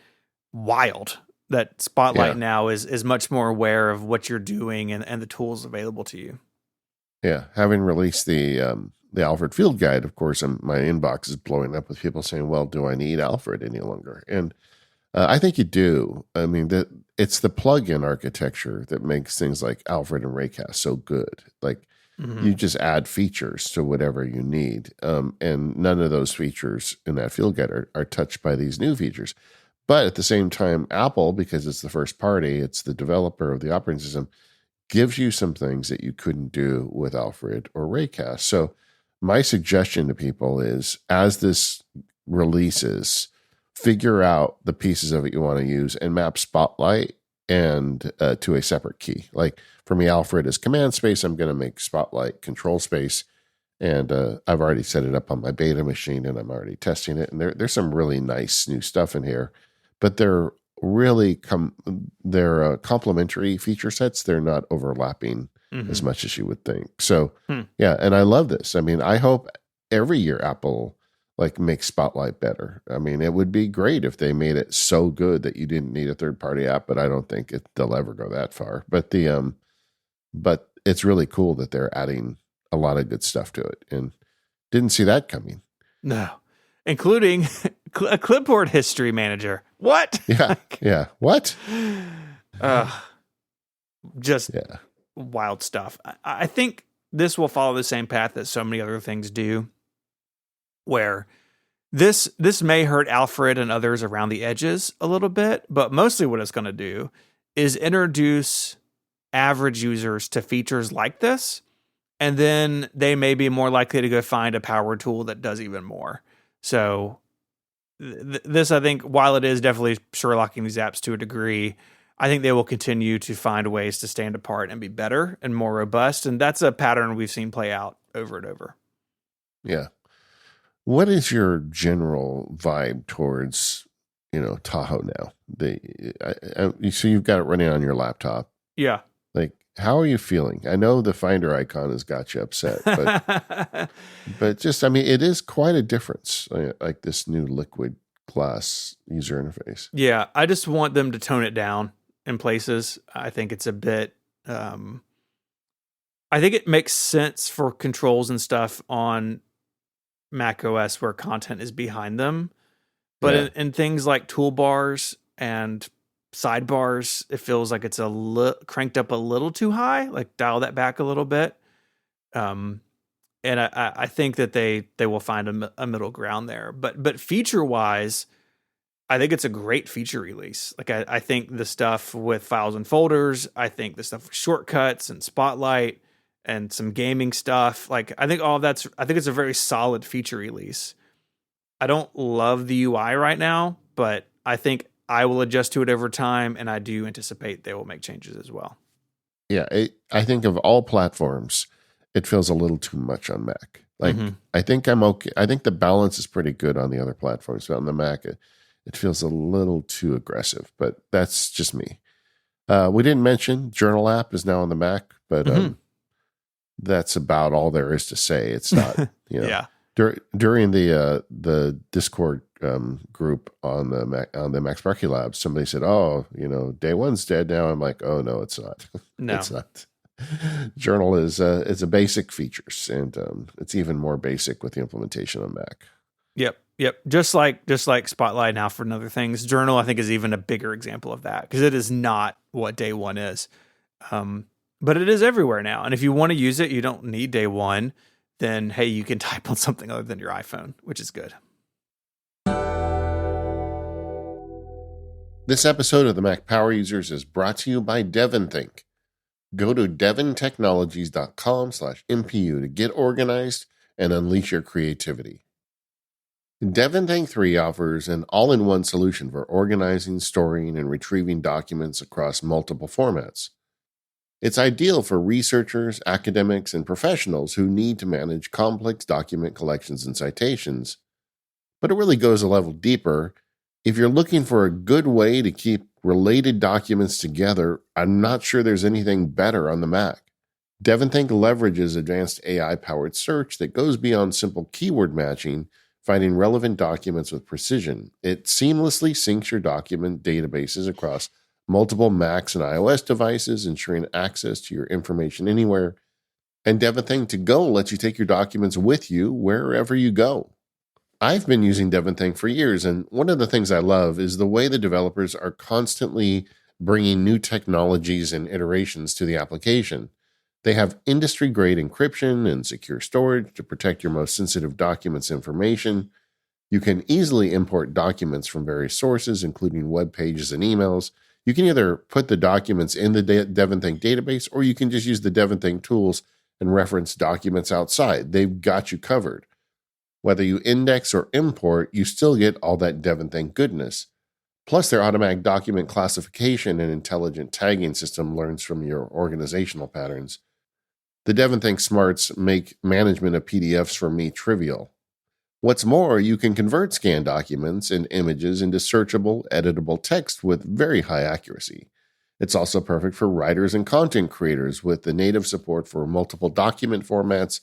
wild that Spotlight now is much more aware of what you're doing and the tools available to you. Yeah, having released the Alfred Field Guide, of course, my inbox is blowing up with people saying, well, do I need Alfred any longer? And I think you do. I mean, it's the plug-in architecture that makes things like Alfred and Raycast so good. Like, you just add features to whatever you need. And none of those features in that field guide are touched by these new features. But at the same time, Apple, because it's the first party, it's the developer of the operating system, gives you some things that you couldn't do with Alfred or Raycast. So my suggestion to people is, as this releases, figure out the pieces of it you want to use and map Spotlight and to a separate key. Like for me, Alfred is Command Space. I'm going to make Spotlight Control Space. And I've already set it up on my beta machine, and I'm already testing it. And there's some really nice new stuff in here, but they're really they're complementary feature sets. They're not overlapping as much as you would think. So yeah, and I love this. I mean, I hope every year Apple like makes Spotlight better. I mean, it would be great if they made it so good that you didn't need a third-party app, but I don't think they'll ever go that far. But but it's really cool that they're adding a lot of good stuff to it, and didn't see that coming. No, including a clipboard history manager. What? Yeah, yeah. What? Just wild stuff. I think this will follow the same path that so many other things do, where this may hurt Alfred and others around the edges a little bit, but mostly what it's going to do is introduce average users to features like this, and then they may be more likely to go find a power tool that does even more. So this, I think, while it is definitely Sherlocking these apps to a degree, I think they will continue to find ways to stand apart and be better and more robust, and that's a pattern we've seen play out over and over. Yeah. What is your general vibe towards, Tahoe now? So you've got it running on your laptop. Yeah. Like, how are you feeling? I know the Finder icon has got you upset, but just, I mean, it is quite a difference, like this new liquid glass user interface. Yeah, I just want them to tone it down in places. I think it's a bit, I think it makes sense for controls and stuff on Mac OS where content is behind them. But in things like toolbars and sidebars, it feels like it's cranked up a little too high, like dial that back a little bit. And I think that they will find a middle ground there. But feature-wise, I think it's a great feature release. Like I think the stuff with files and folders, I think the stuff with shortcuts and Spotlight and some gaming stuff, like I think it's a very solid feature release. I don't love the UI right now, but I think I will adjust to it over time, and I do anticipate they will make changes as well. Yeah, I think of all platforms, it feels a little too much on Mac. Like, I think I'm okay. I think the balance is pretty good on the other platforms, but on the Mac, it feels a little too aggressive, but that's just me. We didn't mention Journal app is now on the Mac, but that's about all there is to say. It's not, yeah. During the Discord group on the Mac Sparky Labs, somebody said, "Oh, day one's dead now." I'm like, "Oh no, it's not. No, it's not." Journal is a basic features, and it's even more basic with the implementation on Mac. Yep. Just like Spotlight now for other things. Journal, I think, is even a bigger example of that because it is not what day one is. But it is everywhere now. And if you want to use it, you don't need day one. Then, hey, you can type on something other than your iPhone, which is good. This episode of the Mac Power Users is brought to you by DevonThink. Go to devontechnologies.com/MPU to get organized and unleash your creativity. DevonThink 3 offers an all-in-one solution for organizing, storing, and retrieving documents across multiple formats. It's ideal for researchers, academics, and professionals who need to manage complex document collections and citations. But it really goes a level deeper. If you're looking for a good way to keep related documents together, I'm not sure there's anything better on the Mac. DevonThink leverages advanced AI-powered search that goes beyond simple keyword matching, finding relevant documents with precision. It seamlessly syncs your document databases across multiple Macs and iOS devices, ensuring access to your information anywhere. And DevonThink to Go lets you take your documents with you wherever you go. I've been using DevonThink for years, and one of the things I love is the way the developers are constantly bringing new technologies and iterations to the application. They have industry-grade encryption and secure storage to protect your most sensitive documents' information. You can easily import documents from various sources, including web pages and emails. You can either put the documents in the DevonThink database, or you can just use the DevonThink tools and reference documents outside. They've got you covered. Whether you index or import, you still get all that DevonThink goodness. Plus, their automatic document classification and intelligent tagging system learns from your organizational patterns. The DevonThink smarts make management of PDFs for me trivial. What's more, you can convert scanned documents and images into searchable, editable text with very high accuracy. It's also perfect for writers and content creators with the native support for multiple document formats,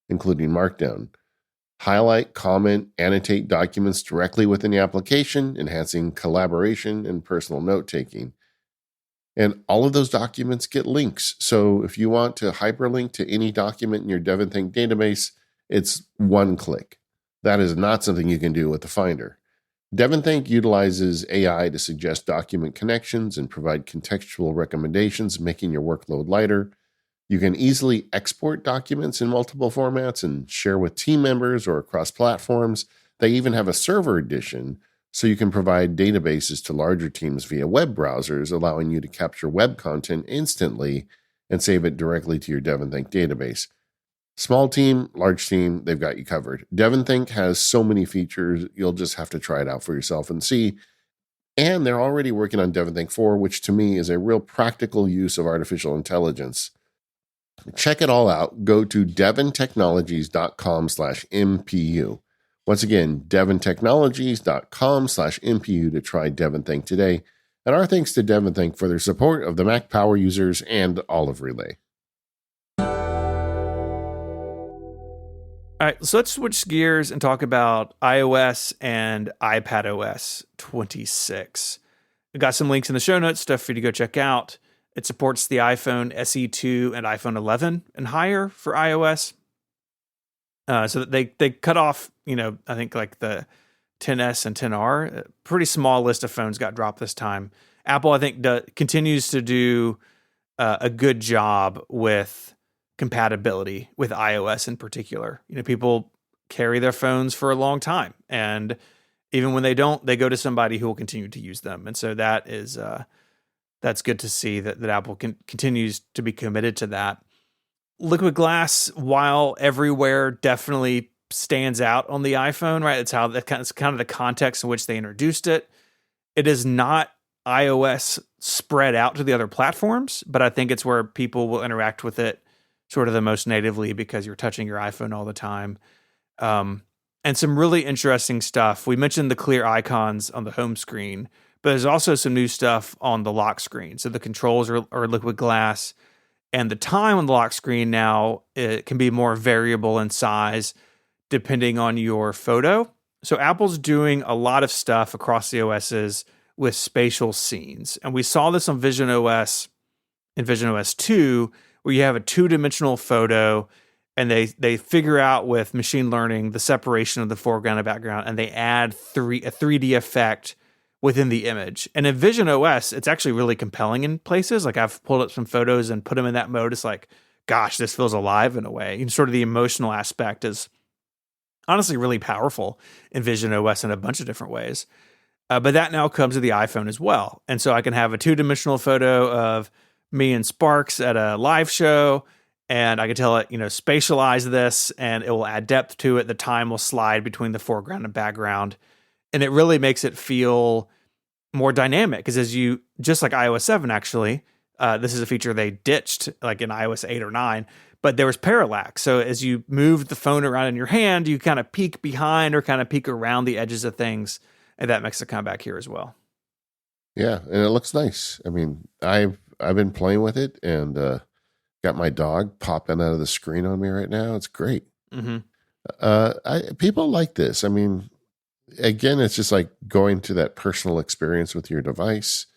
including Markdown. Highlight, comment, annotate documents directly within the application, enhancing collaboration and personal note-taking. And all of those documents get links. So if you want to hyperlink to any document in your DevonThink database, it's one click. That is not something you can do with the Finder. DevonThink utilizes AI to suggest document connections and provide contextual recommendations, making your workload lighter. You can easily export documents in multiple formats and share with team members or across platforms. They even have a server edition, so you can provide databases to larger teams via web browsers, allowing you to capture web content instantly and save it directly to your DevonThink database. Small team, large team, they've got you covered. DevonThink has so many features, you'll just have to try it out for yourself and see. And they're already working on DevonThink 4, which to me is a real practical use of artificial intelligence. Check it all out. Go to devontechnologies.com/MPU. Once again, devontechnologies.com/MPU to try DevonThink today. And our thanks to DevonThink for their support of the Mac Power Users and Olive Relay. All right, so let's switch gears and talk about iOS and iPadOS 26. We got some links in the show notes, stuff for you to go check out. It supports the iPhone SE2 and iPhone 11 and higher for iOS. So that they cut off, I think like the 10S and 10R. A pretty small list of phones got dropped this time. Apple, I think, continues to do a good job with compatibility with iOS in particular. People carry their phones for a long time, and even when they don't, they go to somebody who will continue to use them. And so that is that's good to see that Apple continues to be committed to that. Liquid glass, while everywhere, definitely stands out on the iPhone, right? It's kind of the context in which they introduced it. It is not iOS spread out to the other platforms, but I think it's where people will interact with it sort of the most natively because you're touching your iPhone all the time. And some really interesting stuff. We mentioned the clear icons on the home screen, but there's also some new stuff on the lock screen. So the controls are liquid glass, and the time on the lock screen now, it can be more variable in size depending on your photo. So Apple's doing a lot of stuff across the OSs with spatial scenes. And we saw this on visionOS and visionOS 2, where you have a two-dimensional photo and they figure out with machine learning the separation of the foreground and background, and they add a 3D effect within the image. And in Vision OS, it's actually really compelling in places. Like I've pulled up some photos and put them in that mode. It's like, gosh, this feels alive in a way. And sort of the emotional aspect is honestly really powerful in Vision OS in a bunch of different ways. But that now comes to the iPhone as well. And so I can have a 2-dimensional photo of me and Sparks at a live show, and I can tell it, spatialize this, and it will add depth to it. The time will slide between the foreground and background. And it really makes it feel more dynamic, because just like iOS 7, actually, this is a feature they ditched like in iOS 8 or 9, but there was parallax. So as you moved the phone around in your hand, you kind of peek behind or kind of peek around the edges of things. And that makes it come back here as well. Yeah, and it looks nice. I mean, I've been playing with it, and got my dog popping out of the screen on me right now. It's great. Mm-hmm. People like this. I mean, again, it's just like going to that personal experience with your device.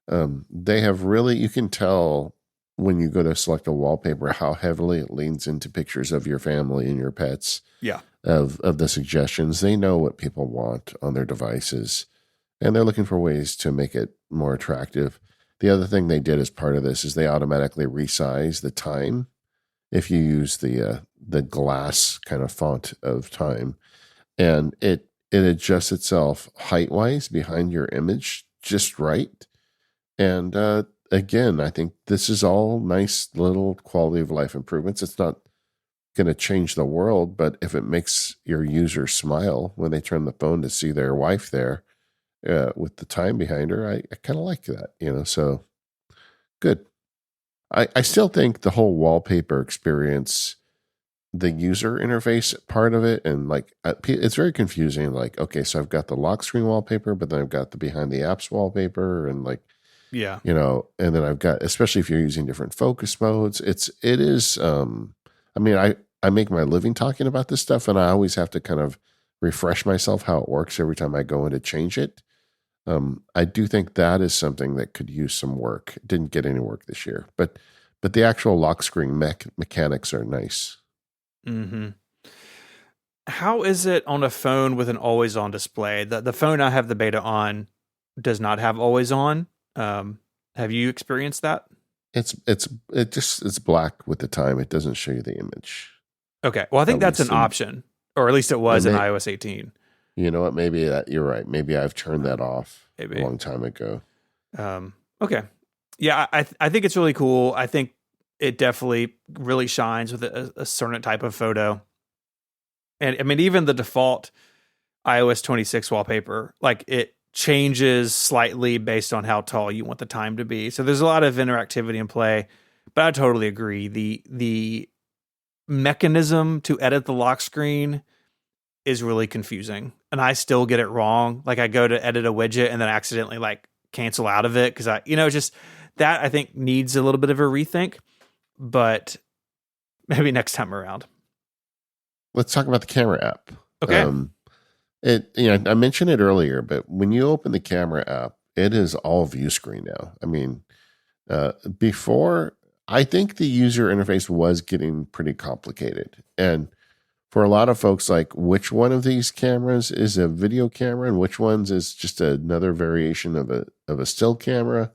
They have really, you can tell when you go to select a wallpaper how heavily it leans into pictures of your family and your pets. Yeah. Of the suggestions. They know what people want on their devices, and they're looking for ways to make it more attractive. The other thing they did as part of this is they automatically resize the time if you use the glass kind of font of time, and it adjusts itself height-wise behind your image just right. And again, I think this is all nice little quality of life improvements. It's not going to change the world, but if it makes your user smile when they turn the phone to see their wife there with the time behind her, I kind of like that, so good. I still think the whole wallpaper experience, the user interface part of it, and like it's very confusing. Like, okay, so I've got the lock screen wallpaper, but then I've got the behind the apps wallpaper, and like, yeah, and then I've got, especially if you're using different focus modes, it is, I mean, I make my living talking about this stuff, and I always have to kind of refresh myself how it works every time I go in to change it. I do think that is something that could use some work. It didn't get any work this year, but the actual lock screen mechanics are nice. Mm-hmm. How is it on a phone with an always-on display? The phone I have the beta on does not have always-on. Have you experienced that? It's black with the time. It doesn't show you the image. Okay. Well, I think that's an option, or at least it was in iOS 18. You know what? Maybe you're right. Maybe I've turned that off a long time ago. Okay. Yeah, I think it's really cool. I think it definitely really shines with a certain type of photo. And I mean, even the default iOS 26 wallpaper, like it changes slightly based on how tall you want the time to be. So there's a lot of interactivity in play, but I totally agree. The mechanism to edit the lock screen is really confusing, and I still get it wrong. Like I go to edit a widget and then accidentally like cancel out of it because just that I think needs a little bit of a rethink, but maybe next time around. Let's talk about the camera app. Okay. I mentioned it earlier, but when you open the camera app, it is all view screen now. I mean, before, I think the user interface was getting pretty complicated. And for a lot of folks, like which one of these cameras is a video camera and which ones is just another variation of a still camera.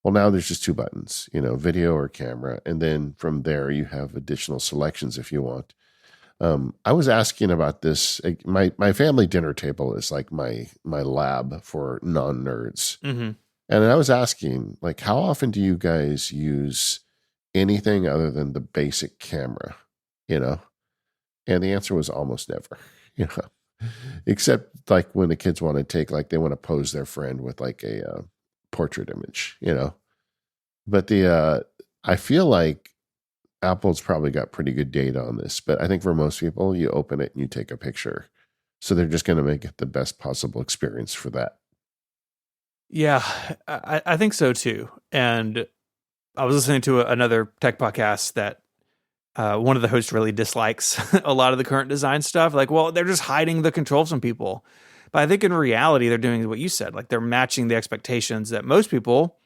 Well, now there's just two buttons, video or camera. And then from there, you have additional selections if you want. I was asking about this. My family dinner table is like my lab for non-nerds. Mm-hmm. And I was asking, like, how often do you guys use anything other than the basic camera, And the answer was almost never, except like when the kids want to take, like they want to pose their friend with like a portrait image, But I feel like Apple's probably got pretty good data on this, but I think for most people, you open it and you take a picture. So they're just going to make it the best possible experience for that. Yeah, I think so too. And I was listening to another tech podcast that one of the hosts really dislikes a lot of the current design stuff. Like, well, they're just hiding the controls from people. But I think in reality, they're doing what you said. Like they're matching the expectations that most people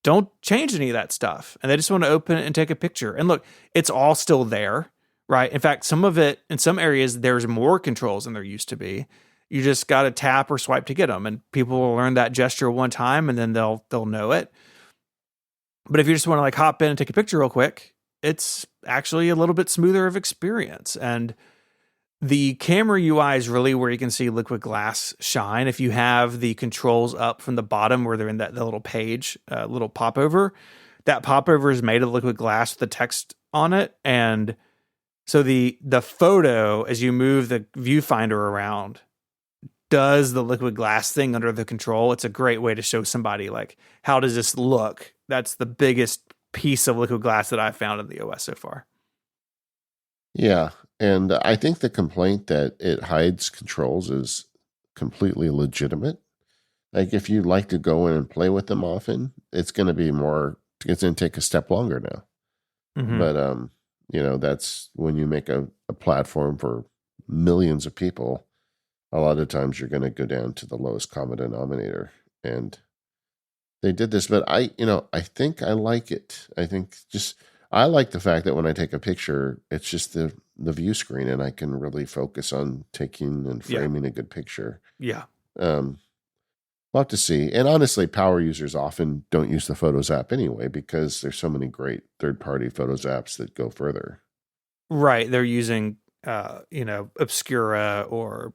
don't change any of that stuff. And they just want to open it and take a picture. And look, it's all still there, right? In fact, some of it, in some areas, there's more controls than there used to be. You just got to tap or swipe to get them, and people will learn that gesture one time, and then they'll know it. But if you just want to like hop in and take a picture real quick, it's actually a little bit smoother of experience. And the camera UI is really where you can see liquid glass shine. If you have the controls up from the bottom where they're in that the little page, little popover, that popover is made of liquid glass with the text on it. And so the photo, as you move the viewfinder around, does the liquid glass thing under the control. It's a great way to show somebody like, how does this look? That's the biggest piece of liquid glass that I've found in the OS so far. Yeah. And I think the complaint that it hides controls is completely legitimate. Like if you like to go in and play with them often, it's going to take a step longer now. Mm-hmm. But, that's when you make a platform for millions of people, a lot of times you're going to go down to the lowest common denominator. And they did this, but I think I like it. I like the fact that when I take a picture, it's just the view screen and I can really focus on taking and framing a good picture. Yeah. We'll have to see. And honestly, power users often don't use the Photos app anyway, because there's so many great third-party Photos apps that go further. Right. They're using, Obscura or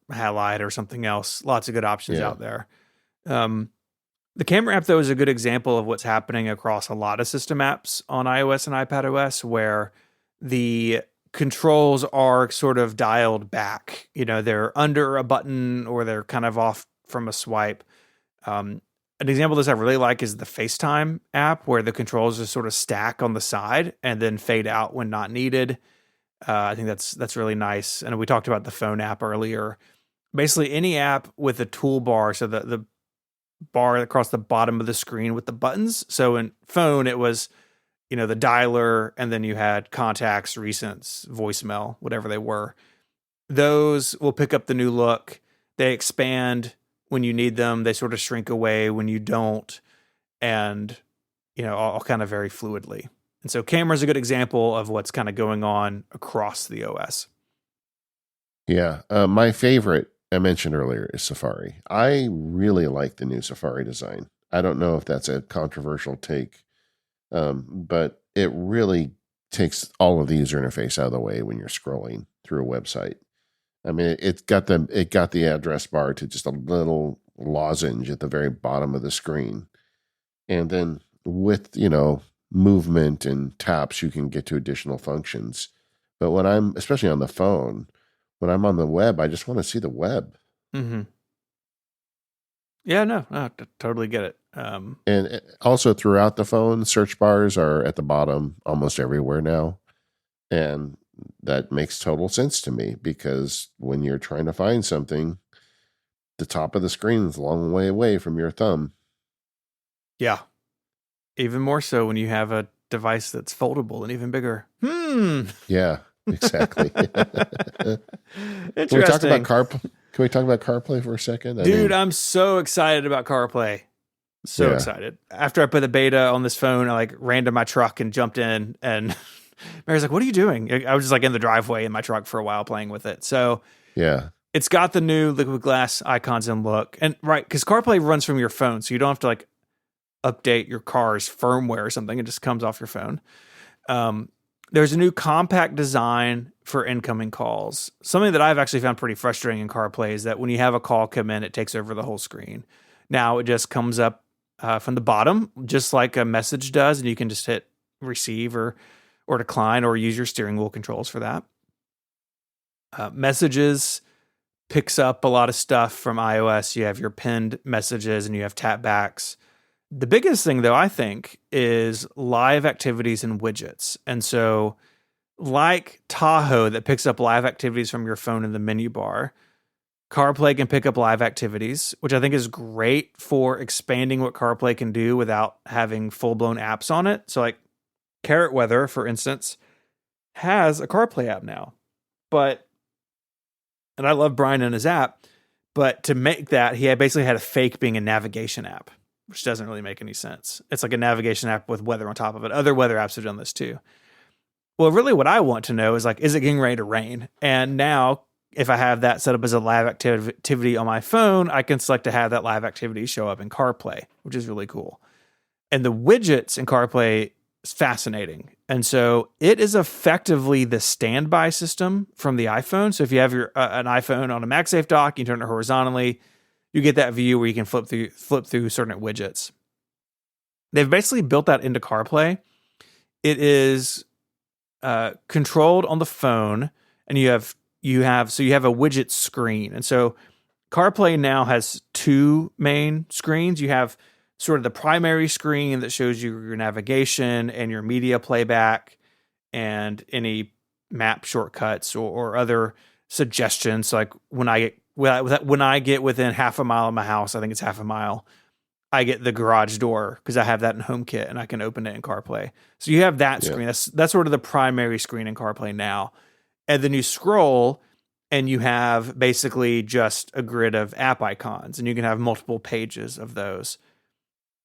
Halide or something else. Lots of good options out there. The camera app, though, is a good example of what's happening across a lot of system apps on iOS and iPadOS, where the controls are sort of dialed back. They're under a button or they're kind of off from a swipe. An example of this I really like is the FaceTime app, where the controls just sort of stack on the side and then fade out when not needed. I think that's really nice. And we talked about the phone app earlier. Basically, any app with a toolbar, so the bar across the bottom of the screen with the buttons. So in phone, it was, the dialer, and then you had contacts, recents, voicemail, whatever they were. Those will pick up the new look. They expand when you need them. They sort of shrink away when you don't. And, all kind of very fluidly. And so camera is a good example of what's kind of going on across the OS. Yeah. My favorite, I mentioned earlier, is Safari. I really like the new Safari design. I don't know if that's a controversial take, but it really takes all of the user interface out of the way when you're scrolling through a website. I mean, it got the address bar to just a little lozenge at the very bottom of the screen. And then with, movement and taps, you can get to additional functions. But especially on the phone, when I'm on the web, I just want to see the web. Mm-hmm. Yeah, no, I totally get it. And also throughout the phone, search bars are at the bottom almost everywhere now. And that makes total sense to me, because when you're trying to find something, the top of the screen is a long way away from your thumb. Yeah. Even more so when you have a device that's foldable and even bigger. Yeah, exactly. Interesting. Can we talk about CarPlay for a second? I'm so excited about CarPlay. So excited. After I put the beta on this phone, I ran to my truck and jumped in, and Mary's like, "What are you doing?" I was just in the driveway in my truck for a while playing with it. So yeah, it's got the new liquid glass icons and look, and right, because CarPlay runs from your phone, so you don't have to update your car's firmware or something. It just comes off your phone. There's a new compact design for incoming calls. Something that I've actually found pretty frustrating in CarPlay is that when you have a call come in, it takes over the whole screen. Now it just comes up from the bottom, just like a message does, and you can just hit receive or decline, or use your steering wheel controls for that. Messages picks up a lot of stuff from iOS. You have your pinned messages and you have tapbacks. The biggest thing, though, I think, is live activities and widgets. And so, like Tahoe that picks up live activities from your phone in the menu bar, CarPlay can pick up live activities, which I think is great for expanding what CarPlay can do without having full-blown apps on it. So Carrot Weather, for instance, has a CarPlay app now. And I love Brian and his app, but to make that, he basically had a fake being a navigation app, which doesn't really make any sense. It's like a navigation app with weather on top of it. Other weather apps have done this too. Well, really what I want to know is like, is it getting ready to rain? And now if I have that set up as a live activity on my phone, I can select to have that live activity show up in CarPlay, which is really cool. And the widgets in CarPlay is fascinating. And so it is effectively the standby system from the iPhone. So if you have your an iPhone on a MagSafe dock, you turn it horizontally, you get that view where you can flip through certain widgets. They've basically built that into CarPlay. It is controlled on the phone, and you have a widget screen. And so CarPlay now has two main screens. You have sort of the primary screen that shows you your navigation and your media playback and any map shortcuts or other suggestions. Like when I get within half a mile of my house, I think it's half a mile, I get the garage door because I have that in HomeKit and I can open it in CarPlay. So you have that screen. That's sort of the primary screen in CarPlay now. And then you scroll and you have basically just a grid of app icons, and you can have multiple pages of those.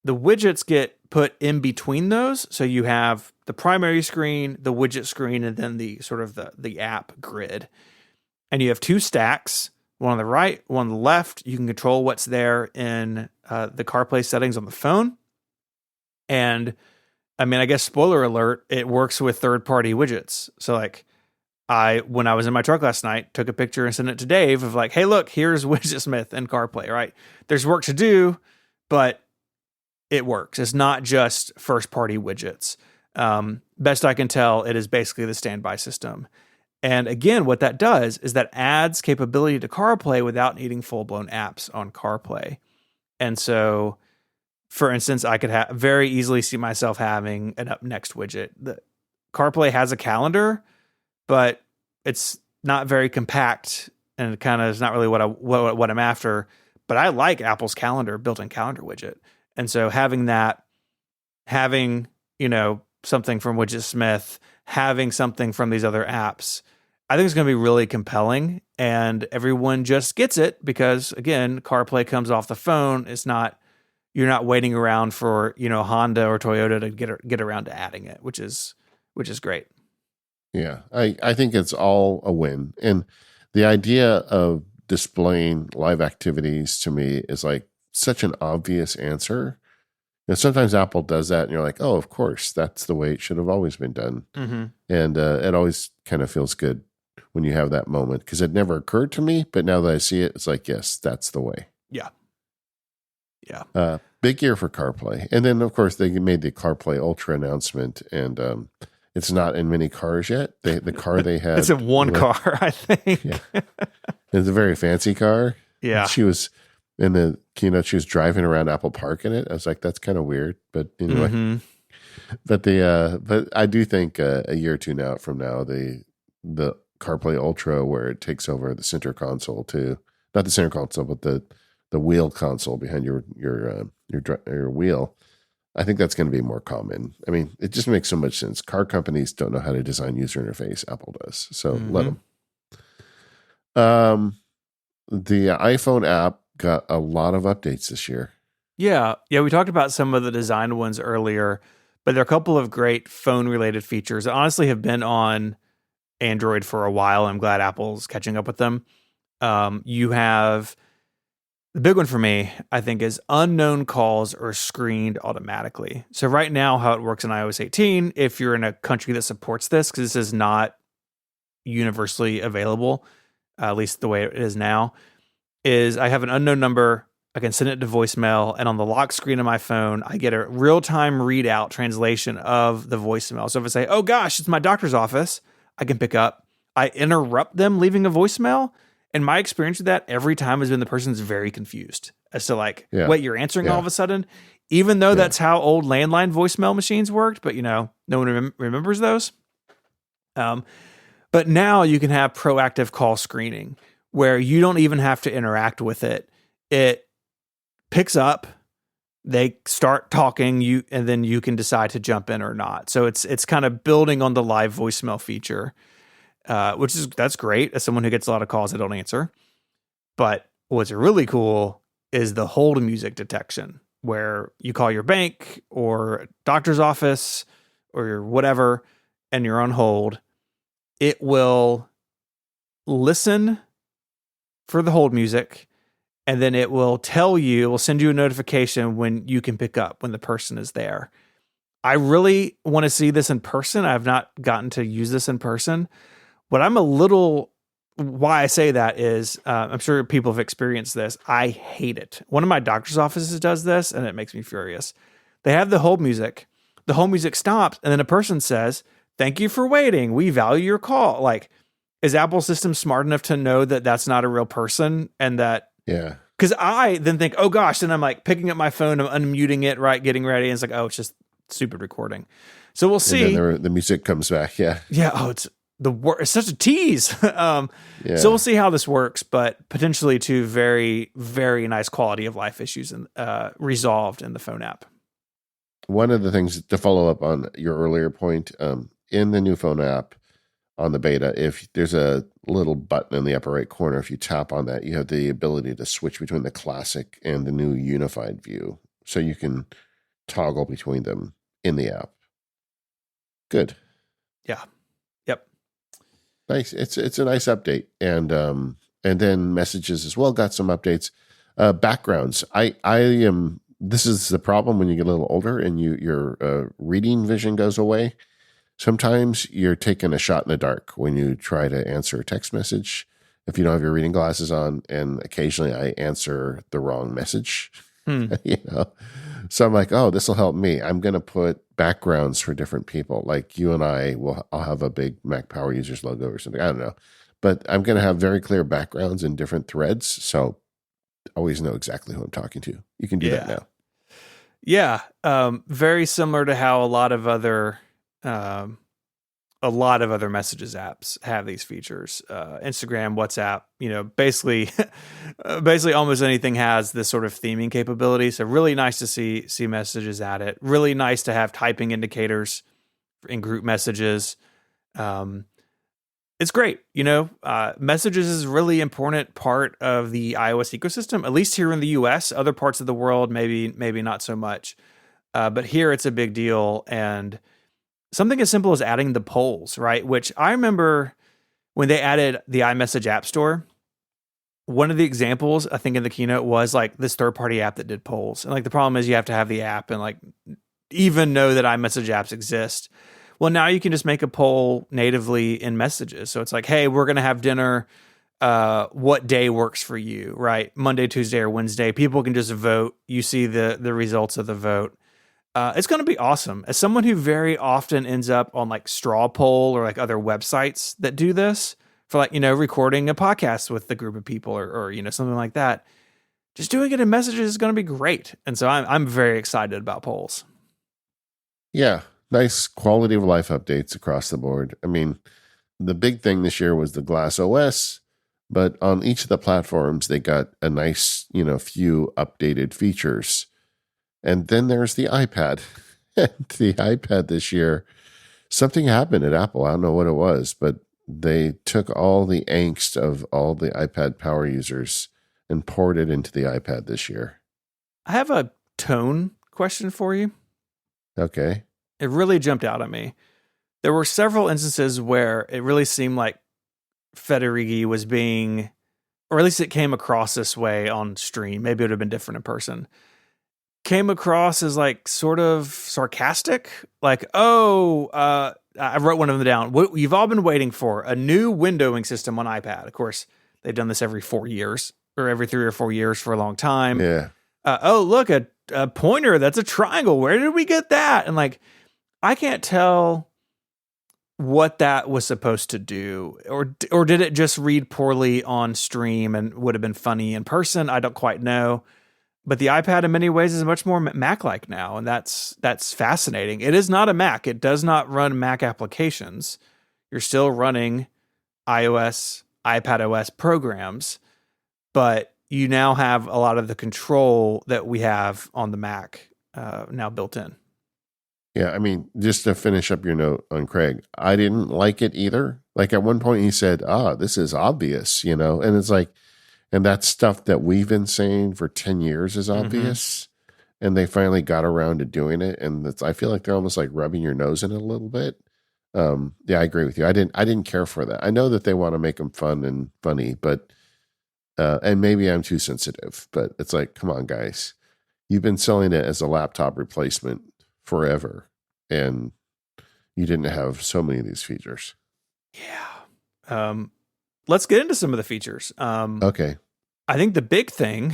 The widgets get put in between those. So you have the primary screen, the widget screen, and then the sort of the app grid. And you have two stacks, one on the right, one on the left. You can control what's there in the CarPlay settings on the phone. And I mean, I guess spoiler alert, it works with third-party widgets. So like when I was in my truck last night, took a picture and sent it to Dave of like, hey, look, here's Widgetsmith and CarPlay, right? There's work to do, but it works. It's not just first-party widgets. Best I can tell, it is basically the standby system. And again, what that does is that adds capability to CarPlay without needing full-blown apps on CarPlay. And so, for instance, I could very easily see myself having an up next widget. The CarPlay has a calendar, but it's not very compact, and it kind of is not really what I'm after. But I like Apple's calendar, built-in calendar widget. And so having something from Widgetsmith, having something from these other apps, I think it's going to be really compelling, and everyone just gets it because, again, CarPlay comes off the phone. You're not waiting around for, Honda or Toyota to get around to adding it, which is great. Yeah, I think it's all a win. And the idea of displaying live activities to me is like such an obvious answer. Sometimes Apple does that and you're like, oh, of course, that's the way it should have always been done. Mm-hmm. And it always kind of feels good when you have that moment because it never occurred to me. But now that I see it, it's like, yes, that's the way. Yeah. Yeah. Big year for CarPlay. And then, of course, they made the CarPlay Ultra announcement, and it's not in many cars yet. The car they had. It's in one car, I think. Yeah. It's a very fancy car. Yeah. And she was in the keynote, she was driving around Apple Park in it. I was like, that's kind of weird. But anyway. Mm-hmm. But I do think a year or two from now, the CarPlay Ultra, where it takes over the center console too. Not the center console, but the wheel console behind your wheel. I think that's going to be more common. I mean, it just makes so much sense. Car companies don't know how to design user interface. Apple does. So let them. The iPhone app got a lot of updates this year. Yeah. We talked about some of the design ones earlier, but there are a couple of great phone-related features that honestly have been on Android for a while. I'm glad Apple's catching up with them. You have... The big one for me, I think, is unknown calls are screened automatically. So right now, how it works in iOS 18, if you're in a country that supports this, because this is not universally available, at least the way it is now, is I have an unknown number, I can send it to voicemail, and on the lock screen of my phone, I get a real-time readout translation of the voicemail. So if I say, oh gosh, it's my doctor's office, I can pick up. I interrupt them leaving a voicemail, and my experience with that every time has been the person's very confused as to wait, you're answering all of a sudden, even though that's how old landline voicemail machines worked, but no one remembers those. But now you can have proactive call screening where you don't even have to interact with it. It picks up, they start talking, and then you can decide to jump in or not. So it's kind of building on the live voicemail feature. That's great as someone who gets a lot of calls I don't answer. But what's really cool is the hold music detection, where you call your bank or doctor's office or your whatever, and you're on hold, it will listen for the hold music, and then it will send you a notification when you can pick up, when the person is there. I really want to see this in person. I've not gotten to use this in person. Why I say that is, I'm sure people have experienced this. I hate it. One of my doctor's offices does this, and it makes me furious. They have the hold music. The hold music stops, and then a person says, "Thank you for waiting. We value your call." Like, is Apple's system smart enough to know that that's not a real person, and that? Yeah. Because I then think, oh gosh, and I'm like picking up my phone, I'm unmuting it, right, getting ready, and it's like, oh, it's just stupid recording. So we'll see. And then the music comes back. Yeah. Yeah. Oh, it's such a tease. So we'll see how this works, but potentially two very, very nice quality of life issues resolved in the phone app. One of the things to follow up on your earlier point, in the new phone app on the beta, if there's a little button in the upper right corner, if you tap on that, you have the ability to switch between the classic and the new unified view. So you can toggle between them in the app. Good. Yeah. Yep. Nice. It's a nice update. And then messages as well got some updates. Backgrounds. This is the problem when you get a little older and your reading vision goes away. Sometimes you're taking a shot in the dark when you try to answer a text message if you don't have your reading glasses on, and occasionally I answer the wrong message. So I'm like, oh, this will help me. I'm going to put backgrounds for different people. Like you and I'll have a big Mac Power Users logo or something. I don't know. But I'm going to have very clear backgrounds in different threads. So I always know exactly who I'm talking to. You can do that now. Yeah. Very similar to how a lot of other messages apps have these features. Instagram, WhatsApp, basically almost anything has this sort of theming capability. So really nice to see messages at it. Really nice to have typing indicators in group messages. It's great. Messages is a really important part of the iOS ecosystem, at least here in the US. Other parts of the world, maybe not so much. But here it's a big deal. And something as simple as adding the polls, right? Which I remember when they added the iMessage App Store, one of the examples I think in the keynote was like this third-party app that did polls. And like the problem is you have to have the app and like even know that iMessage apps exist. Well, now you can just make a poll natively in messages. So it's like, hey, we're going to have dinner. What day works for you, right? Monday, Tuesday, or Wednesday. People can just vote. You see the results of the vote. It's going to be awesome. As someone who very often ends up on like Straw Poll or like other websites that do this for like, recording a podcast with the group of people or something like that, just doing it in messages is going to be great. And so I'm very excited about polls. Yeah. Nice quality of life updates across the board. I mean, the big thing this year was the Glass OS, but on each of the platforms, they got a nice, few updated features. And then there's the iPad. The iPad this year, something happened at Apple. I don't know what it was, but they took all the angst of all the iPad power users and poured it into the iPad this year. I have a tone question for you. Okay. It really jumped out at me. There were several instances where it really seemed like Federighi was being, or at least it came across this way on stream. Maybe it would have been different in person. Came across as like sort of sarcastic, like, I wrote one of them down. What you've all been waiting for, a new windowing system on iPad. Of course, they've done this every 4 years or every 3 or 4 years for a long time. Yeah. Look, a pointer that's a triangle. Where did we get that? And like, I can't tell what that was supposed to do, or did it just read poorly on stream and would have been funny in person? I don't quite know. But the iPad in many ways is much more Mac-like now, and that's fascinating. It is not a Mac. It does not run Mac applications. You're still running iOS, iPadOS programs, but you now have a lot of the control that we have on the Mac now built in. Yeah, I mean, just to finish up your note on Craig, I didn't like it either. Like at one point he said, this is obvious, and it's like, and that's stuff that we've been saying for 10 years is obvious. Mm-hmm. And they finally got around to doing it. And I feel like they're almost like rubbing your nose in it a little bit. Yeah, I agree with you. I didn't care for that. I know that they want to make them fun and funny, but and maybe I'm too sensitive, but it's like, come on, guys. You've been selling it as a laptop replacement forever, and you didn't have so many of these features. Yeah. Let's get into some of the features. Okay. I think the big thing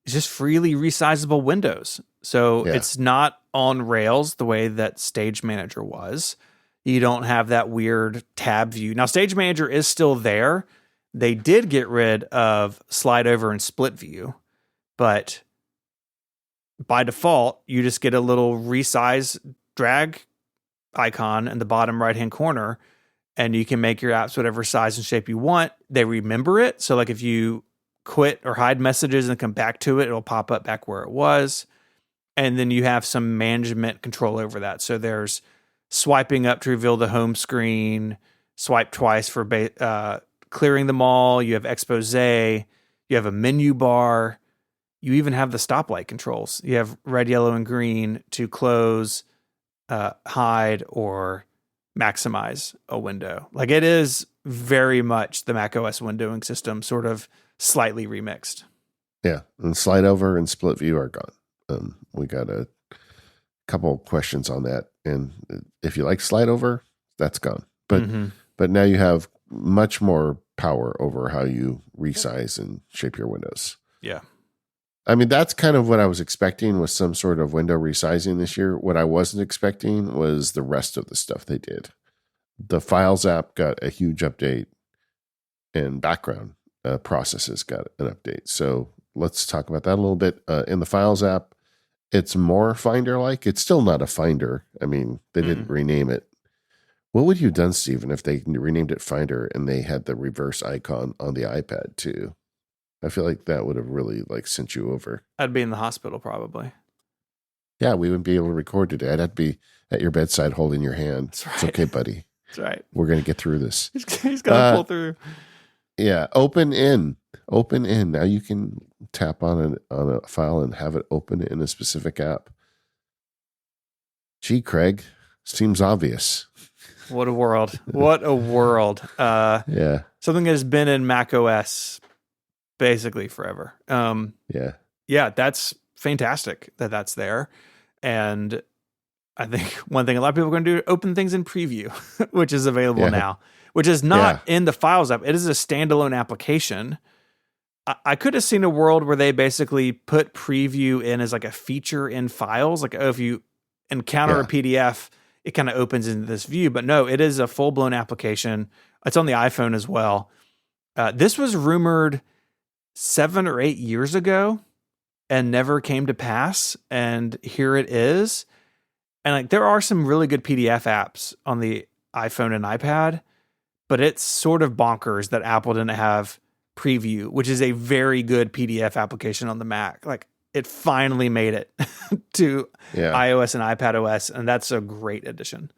is just freely resizable windows. So it's not on rails the way that Stage Manager was. You don't have that weird tab view. Now, Stage Manager is still there. They did get rid of slide over and split view, but by default, you just get a little resize drag icon in the bottom right-hand corner, and you can make your apps whatever size and shape you want. They remember it. So like if you quit or hide messages and come back to it, it'll pop up back where it was. And then you have some management control over that. So there's swiping up to reveal the home screen, swipe twice for clearing them all. You have expose. You have a menu bar. You even have the stoplight controls. You have red, yellow, and green to close, hide, or maximize a window. Like it is very much the macOS windowing system, sort of slightly remixed. Yeah, and slide over and split view are gone. We got a couple questions on that, and if you like slide over, that's gone. But now you have much more power over how you resize and shape your windows. Yeah. I mean, that's kind of what I was expecting with some sort of window resizing this year. What I wasn't expecting was the rest of the stuff they did. The Files app got a huge update, and background processes got an update. So let's talk about that a little bit. In the Files app, it's more Finder-like. It's still not a Finder. I mean, they didn't rename it. What would you have done, Stephen, if they renamed it Finder and they had the reverse icon on the iPad too? I feel like that would have really sent you over. I'd be in the hospital probably. Yeah, we wouldn't be able to record today. I'd have to be at your bedside holding your hand. That's right. It's okay, buddy. That's right. We're going to get through this. He's got to pull through. Yeah, open in. Now you can tap on a file and have it open in a specific app. Gee, Craig, seems obvious. What a world. What a world. Yeah. Something that has been in macOS basically forever. Yeah, that's fantastic that that's there. And I think one thing a lot of people are going to do is open things in preview, which is available now, which is not in the Files app. It is a standalone application. I could have seen a world where they basically put preview in as like a feature in Files. Like, if you encounter a PDF, it kind of opens into this view. But no, it is a full-blown application. It's on the iPhone as well. This was rumored 7 or 8 years ago and never came to pass. And here it is. And there are some really good PDF apps on the iPhone and iPad, but it's sort of bonkers that Apple didn't have Preview, which is a very good PDF application on the Mac. It finally made it to iOS and iPadOS, and that's a great addition.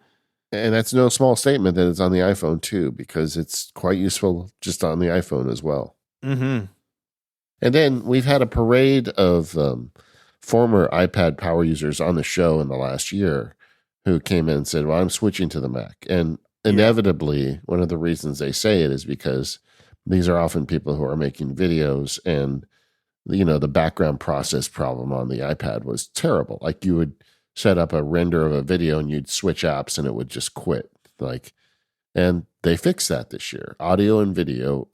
And that's no small statement that it's on the iPhone too, because it's quite useful just on the iPhone as well. Mm-hmm. And then we've had a parade of former iPad power users on the show in the last year who came in and said, well, I'm switching to the Mac. And inevitably, one of the reasons they say it is because these are often people who are making videos, and the background process problem on the iPad was terrible. Like, you would set up a render of a video and you'd switch apps and it would just quit. And they fixed that this year. Audio and video,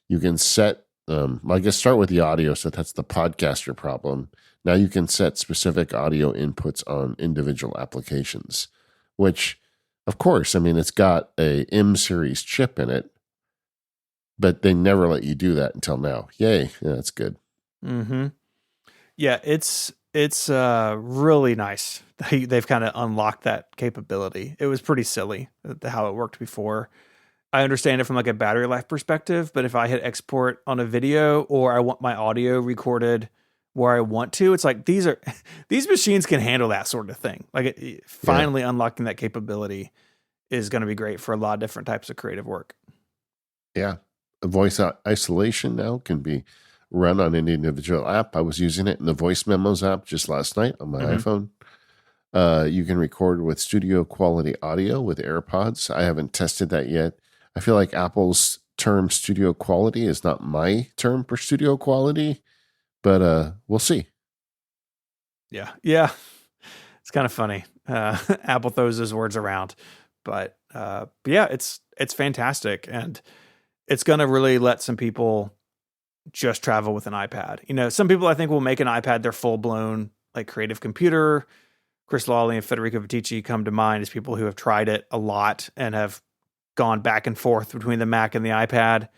you can set, I guess start with the audio. So that's the podcaster problem. Now you can set specific audio inputs on individual applications, which, of course, it's got a M series chip in it, but they never let you do that until now. Yay. Yeah, that's good. Mm-hmm. Yeah, it's really nice. They've kind of unlocked that capability. It was pretty silly how it worked before. I understand it from a battery life perspective, but if I hit export on a video or I want my audio recorded where I want to, it's these machines can handle that sort of thing. Finally unlocking that capability is going to be great for a lot of different types of creative work. Yeah. Voice isolation now can be run on an individual app. I was using it in the Voice Memos app just last night on my iPhone. You can record with studio quality audio with AirPods. I haven't tested that yet. I feel like Apple's term studio quality is not my term for studio quality, but we'll see. Yeah. Yeah. It's kind of funny. Apple throws those words around, but yeah, it's fantastic. And it's going to really let some people just travel with an iPad. You know, some people I think will make an iPad their full blown like creative computer. Chris Lawley and Federico Viticci come to mind as people who have tried it a lot and have gone back and forth between the Mac and the iPad.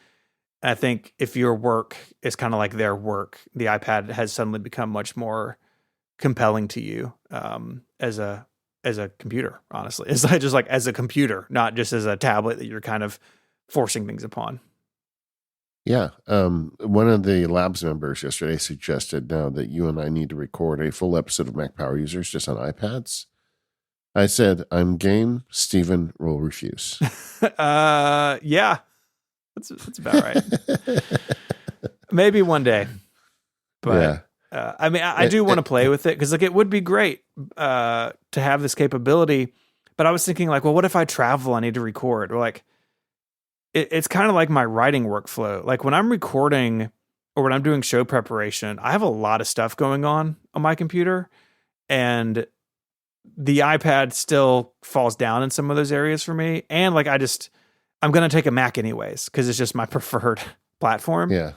I think if your work is kind of like their work, the iPad has suddenly become much more compelling to you as a computer, honestly. It's just like as a computer, not just as a tablet that you're kind of forcing things upon. Yeah. One of the Labs members yesterday suggested now that you and I need to record a full episode of Mac Power Users just on iPads. I said, I'm game. Steven will refuse. Yeah, that's about right. Maybe one day. But yeah. I mean, I do want to play with it because like it would be great to have this capability. But I was thinking like, well, what if I travel? I need to record. Or like, it's kind of like my writing workflow. Like when I'm recording or when I'm doing show preparation, I have a lot of stuff going on my computer, and the iPad still falls down in some of those areas for me. And like, I'm going to take a Mac anyways, because it's just my preferred platform. Yeah.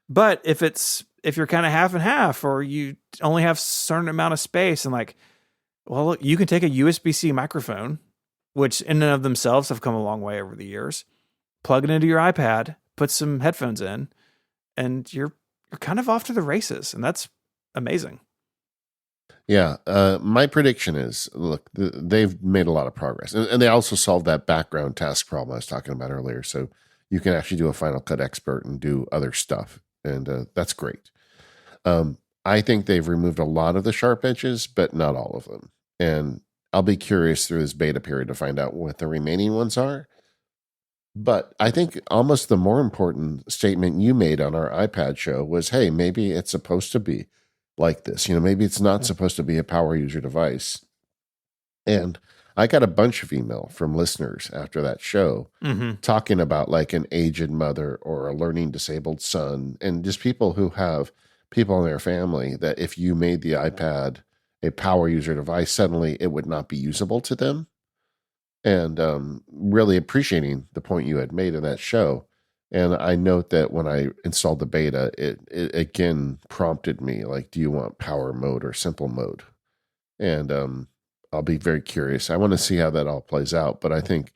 But if you're kind of half and half, or you only have a certain amount of space, and like, well, look, you can take a USB-C microphone, which in and of themselves have come a long way over the years, plug it into your iPad, put some headphones in, and you're kind of off to the races. And that's amazing. Yeah. My prediction is, look, they've made a lot of progress. And they also solved that background task problem I was talking about earlier. So you can actually do a Final Cut Expert and do other stuff. And that's great. I think they've removed a lot of the sharp edges, but not all of them. And I'll be curious through this beta period to find out what the remaining ones are. But I think almost the more important statement you made on our iPad show was, hey, maybe it's supposed to be like this. You know, maybe it's not supposed to be a power user device. And I got a bunch of email from listeners after that show talking about like an aged mother or a learning disabled son, and just people who have people in their family that if you made the iPad a power user device, suddenly it would not be usable to them. And really appreciating the point you had made in that show. And I note that when I installed the beta, it again prompted me, like, do you want power mode or simple mode? And I'll be very curious. I want to see how that all plays out. But I think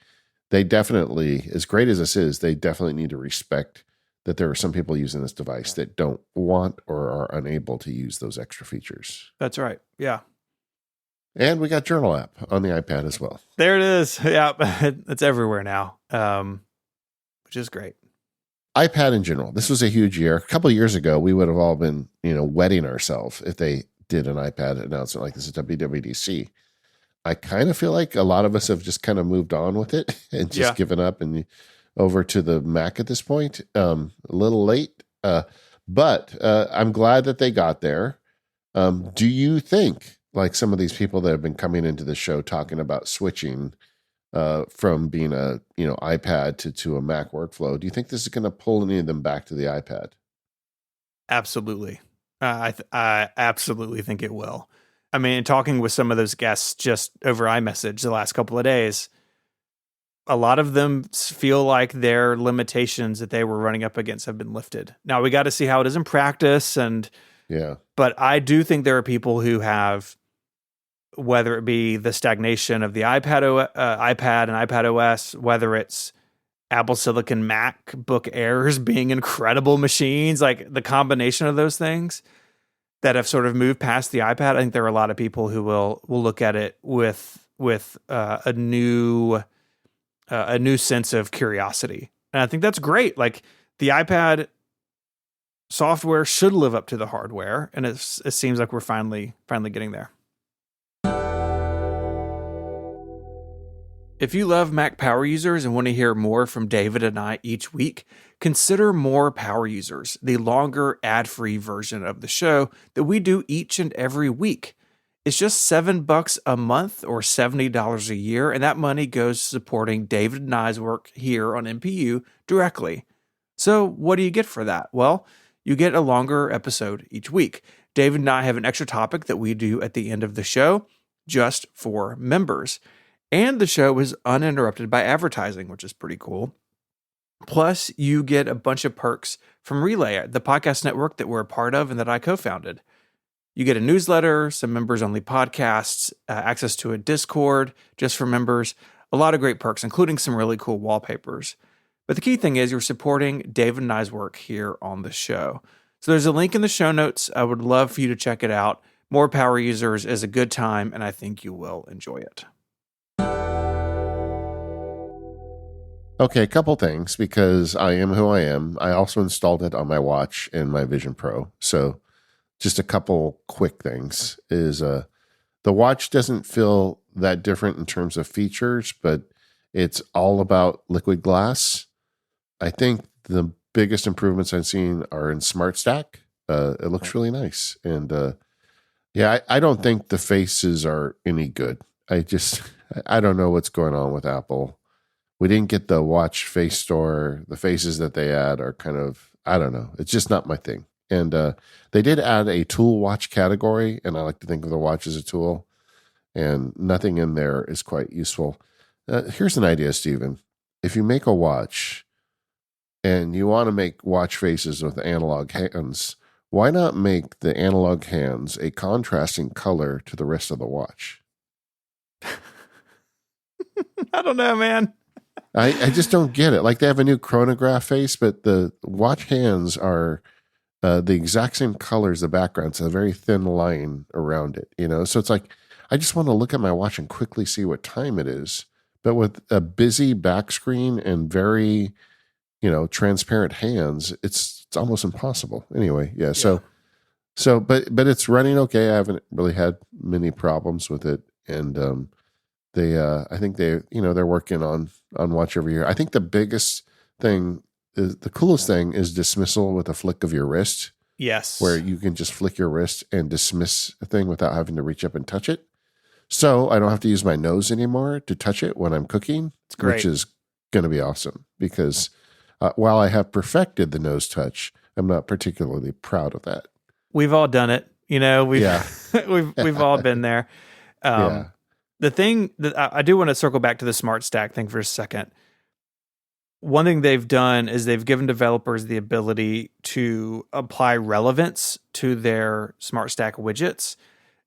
they definitely, as great as this is, they definitely need to respect that there are some people using this device that don't want or are unable to use those extra features. That's right. Yeah. And we got Journal app on the iPad as well. There it is. Yeah, it's everywhere now, which is great. iPad in general, this was a huge year. A couple of years ago, we would have all been, wetting ourselves if they did an iPad announcement like this at WWDC. I kind of feel like a lot of us have just kind of moved on with it and just given up and over to the Mac at this point. A little late, but I'm glad that they got there. Do you think, like some of these people that have been coming into the show talking about switching from being a iPad to a Mac workflow, do you think this is going to pull any of them back to the iPad? Absolutely. I absolutely think it will. I mean, talking with some of those guests just over iMessage the last couple of days, a lot of them feel like their limitations that they were running up against have been lifted. Now we got to see how it is in practice, but I do think there are people who have, whether it be the stagnation of the iPad and iPad OS, whether it's Apple Silicon MacBook Airs being incredible machines, like the combination of those things that have sort of moved past the iPad. I think there are a lot of people who will look at it with a new sense of curiosity, and I think that's great. Like the iPad software should live up to the hardware, and it seems like we're finally getting there. If you love Mac Power Users and want to hear more from David and I each week, consider More Power Users, the longer ad-free version of the show that we do each and every week. It's just $7 a month or $70 a year, and that money goes supporting David and I's work here on MPU directly. So what do you get for that? Well, you get a longer episode each week. David and I have an extra topic that we do at the end of the show just for members. And the show is uninterrupted by advertising, which is pretty cool. Plus, you get a bunch of perks from Relay, the podcast network that we're a part of and that I co-founded. You get a newsletter, some members-only podcasts, access to a Discord just for members, a lot of great perks, including some really cool wallpapers. But the key thing is you're supporting David and I's work here on the show. So there's a link in the show notes. I would love for you to check it out. More power users is a good time, and I think you will enjoy it. Okay, a couple things, because I am who I am. I also installed it on my watch and my Vision Pro. So just a couple quick things is the watch doesn't feel that different in terms of features, but it's all about liquid glass. I think the biggest improvements I've seen are in Smart Stack. It looks really nice. And I don't think the faces are any good. I don't know what's going on with Apple. We didn't get the watch face store. The faces that they add are kind of, I don't know. It's just not my thing. And they did add a tool watch category, and I like to think of the watch as a tool, and nothing in there is quite useful. Here's an idea, Stephen. If you make a watch and you want to make watch faces with analog hands, why not make the analog hands a contrasting color to the rest of the watch? I don't know, man. I just don't get it. Like, they have a new chronograph face, but the watch hands are the exact same color as the background. It's a very thin line around it, So it's like, I just want to look at my watch and quickly see what time it is. But with a busy back screen and very, transparent hands, it's almost impossible. Anyway, yeah. So, but it's running okay. I haven't really had many problems with it, and I think they're working on watch every year. I think the biggest thing is, the coolest thing is dismissal with a flick of your wrist. Yes, where you can just flick your wrist and dismiss a thing without having to reach up and touch it. So I don't have to use my nose anymore to touch it when I'm cooking, which is going to be awesome, because while I have perfected the nose touch, I'm not particularly proud of that. We've all done it. We've all been there. The thing that I do want to circle back to the Smart Stack thing for a second. One thing they've done is they've given developers the ability to apply relevance to their Smart Stack widgets.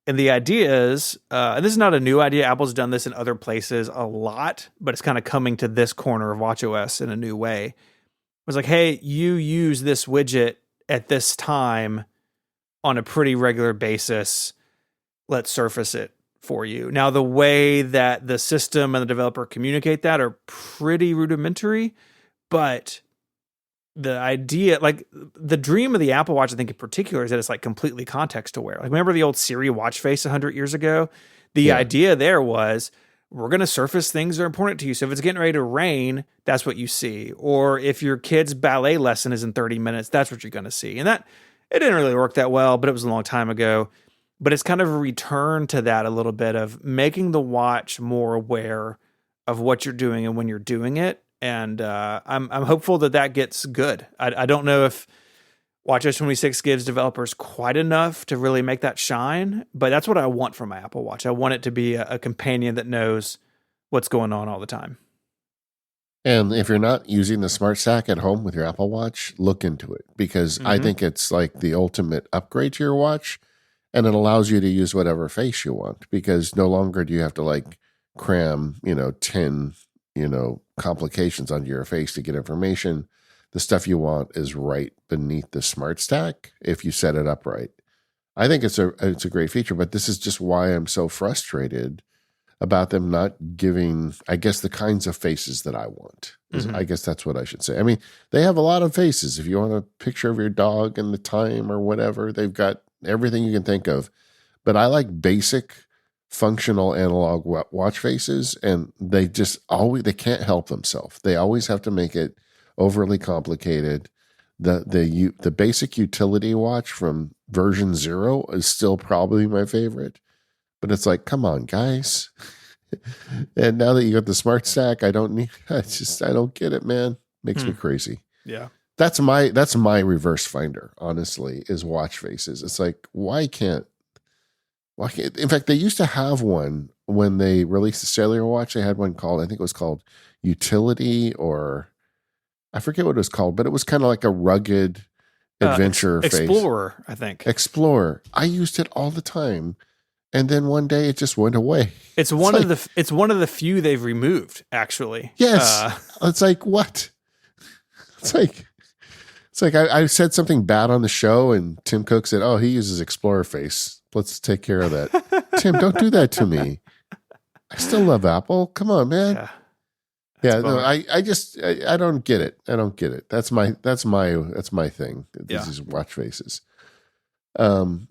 And the idea is, and this is not a new idea, Apple's done this in other places a lot, but it's kind of coming to this corner of watchOS in a new way. It was like, hey, you use this widget at this time on a pretty regular basis. Let's surface it for you. Now, the way that the system and the developer communicate that are pretty rudimentary, but the idea, like the dream of the Apple Watch, I think in particular, is that it's like completely context aware. Like, remember the old Siri watch face 100 years ago? The idea there was, we're going to surface things that are important to you. So if it's getting ready to rain, that's what you see. Or if your kid's ballet lesson is in 30 minutes, that's what you're going to see. And that, it didn't really work that well, but it was a long time ago. But it's kind of a return to that a little bit of making the watch more aware of what you're doing and when you're doing it. And I'm hopeful that gets good. I don't know if watchOS 26 gives developers quite enough to really make that shine, but that's what I want from my Apple Watch. I want it to be a companion that knows what's going on all the time. And if you're not using the Smart Stack at home with your Apple Watch, look into it, because I think it's like the ultimate upgrade to your watch. And it allows you to use whatever face you want, because no longer do you have to like cram, 10, complications onto your face to get information. The stuff you want is right beneath the Smart Stack if you set it up right. I think it's a great feature, but this is just why I'm so frustrated about them not giving, I guess, the kinds of faces that I want. I guess that's what I should say. I mean, they have a lot of faces. If you want a picture of your dog and the time or whatever, they've got everything you can think of. But I like basic functional analog watch faces, and they can't help themselves. They always have to make it overly complicated. The basic utility watch from version 0 is still probably my favorite. But it's like, come on, guys. And now that you got the smart stack, I don't get it, man. Makes me crazy. Yeah. That's my reverse finder, honestly, is watch faces. It's like, why can't, in fact, they used to have one when they released the cellular watch. They had one called, I think it was called Utility, or I forget what it was called, but it was kind of like a rugged adventure face. Explorer, I think. Explorer. I used it all the time. And then one day it just went away. It's one of the few they've removed, actually. Yes. It's like, what? It's like I said something bad on the show, and Tim Cook said, "Oh, he uses Explorer face. Let's take care of that." Tim, don't do that to me. I still love Apple. Come on, man. Yeah. No, I don't get it. I don't get it. That's my thing. These watch faces.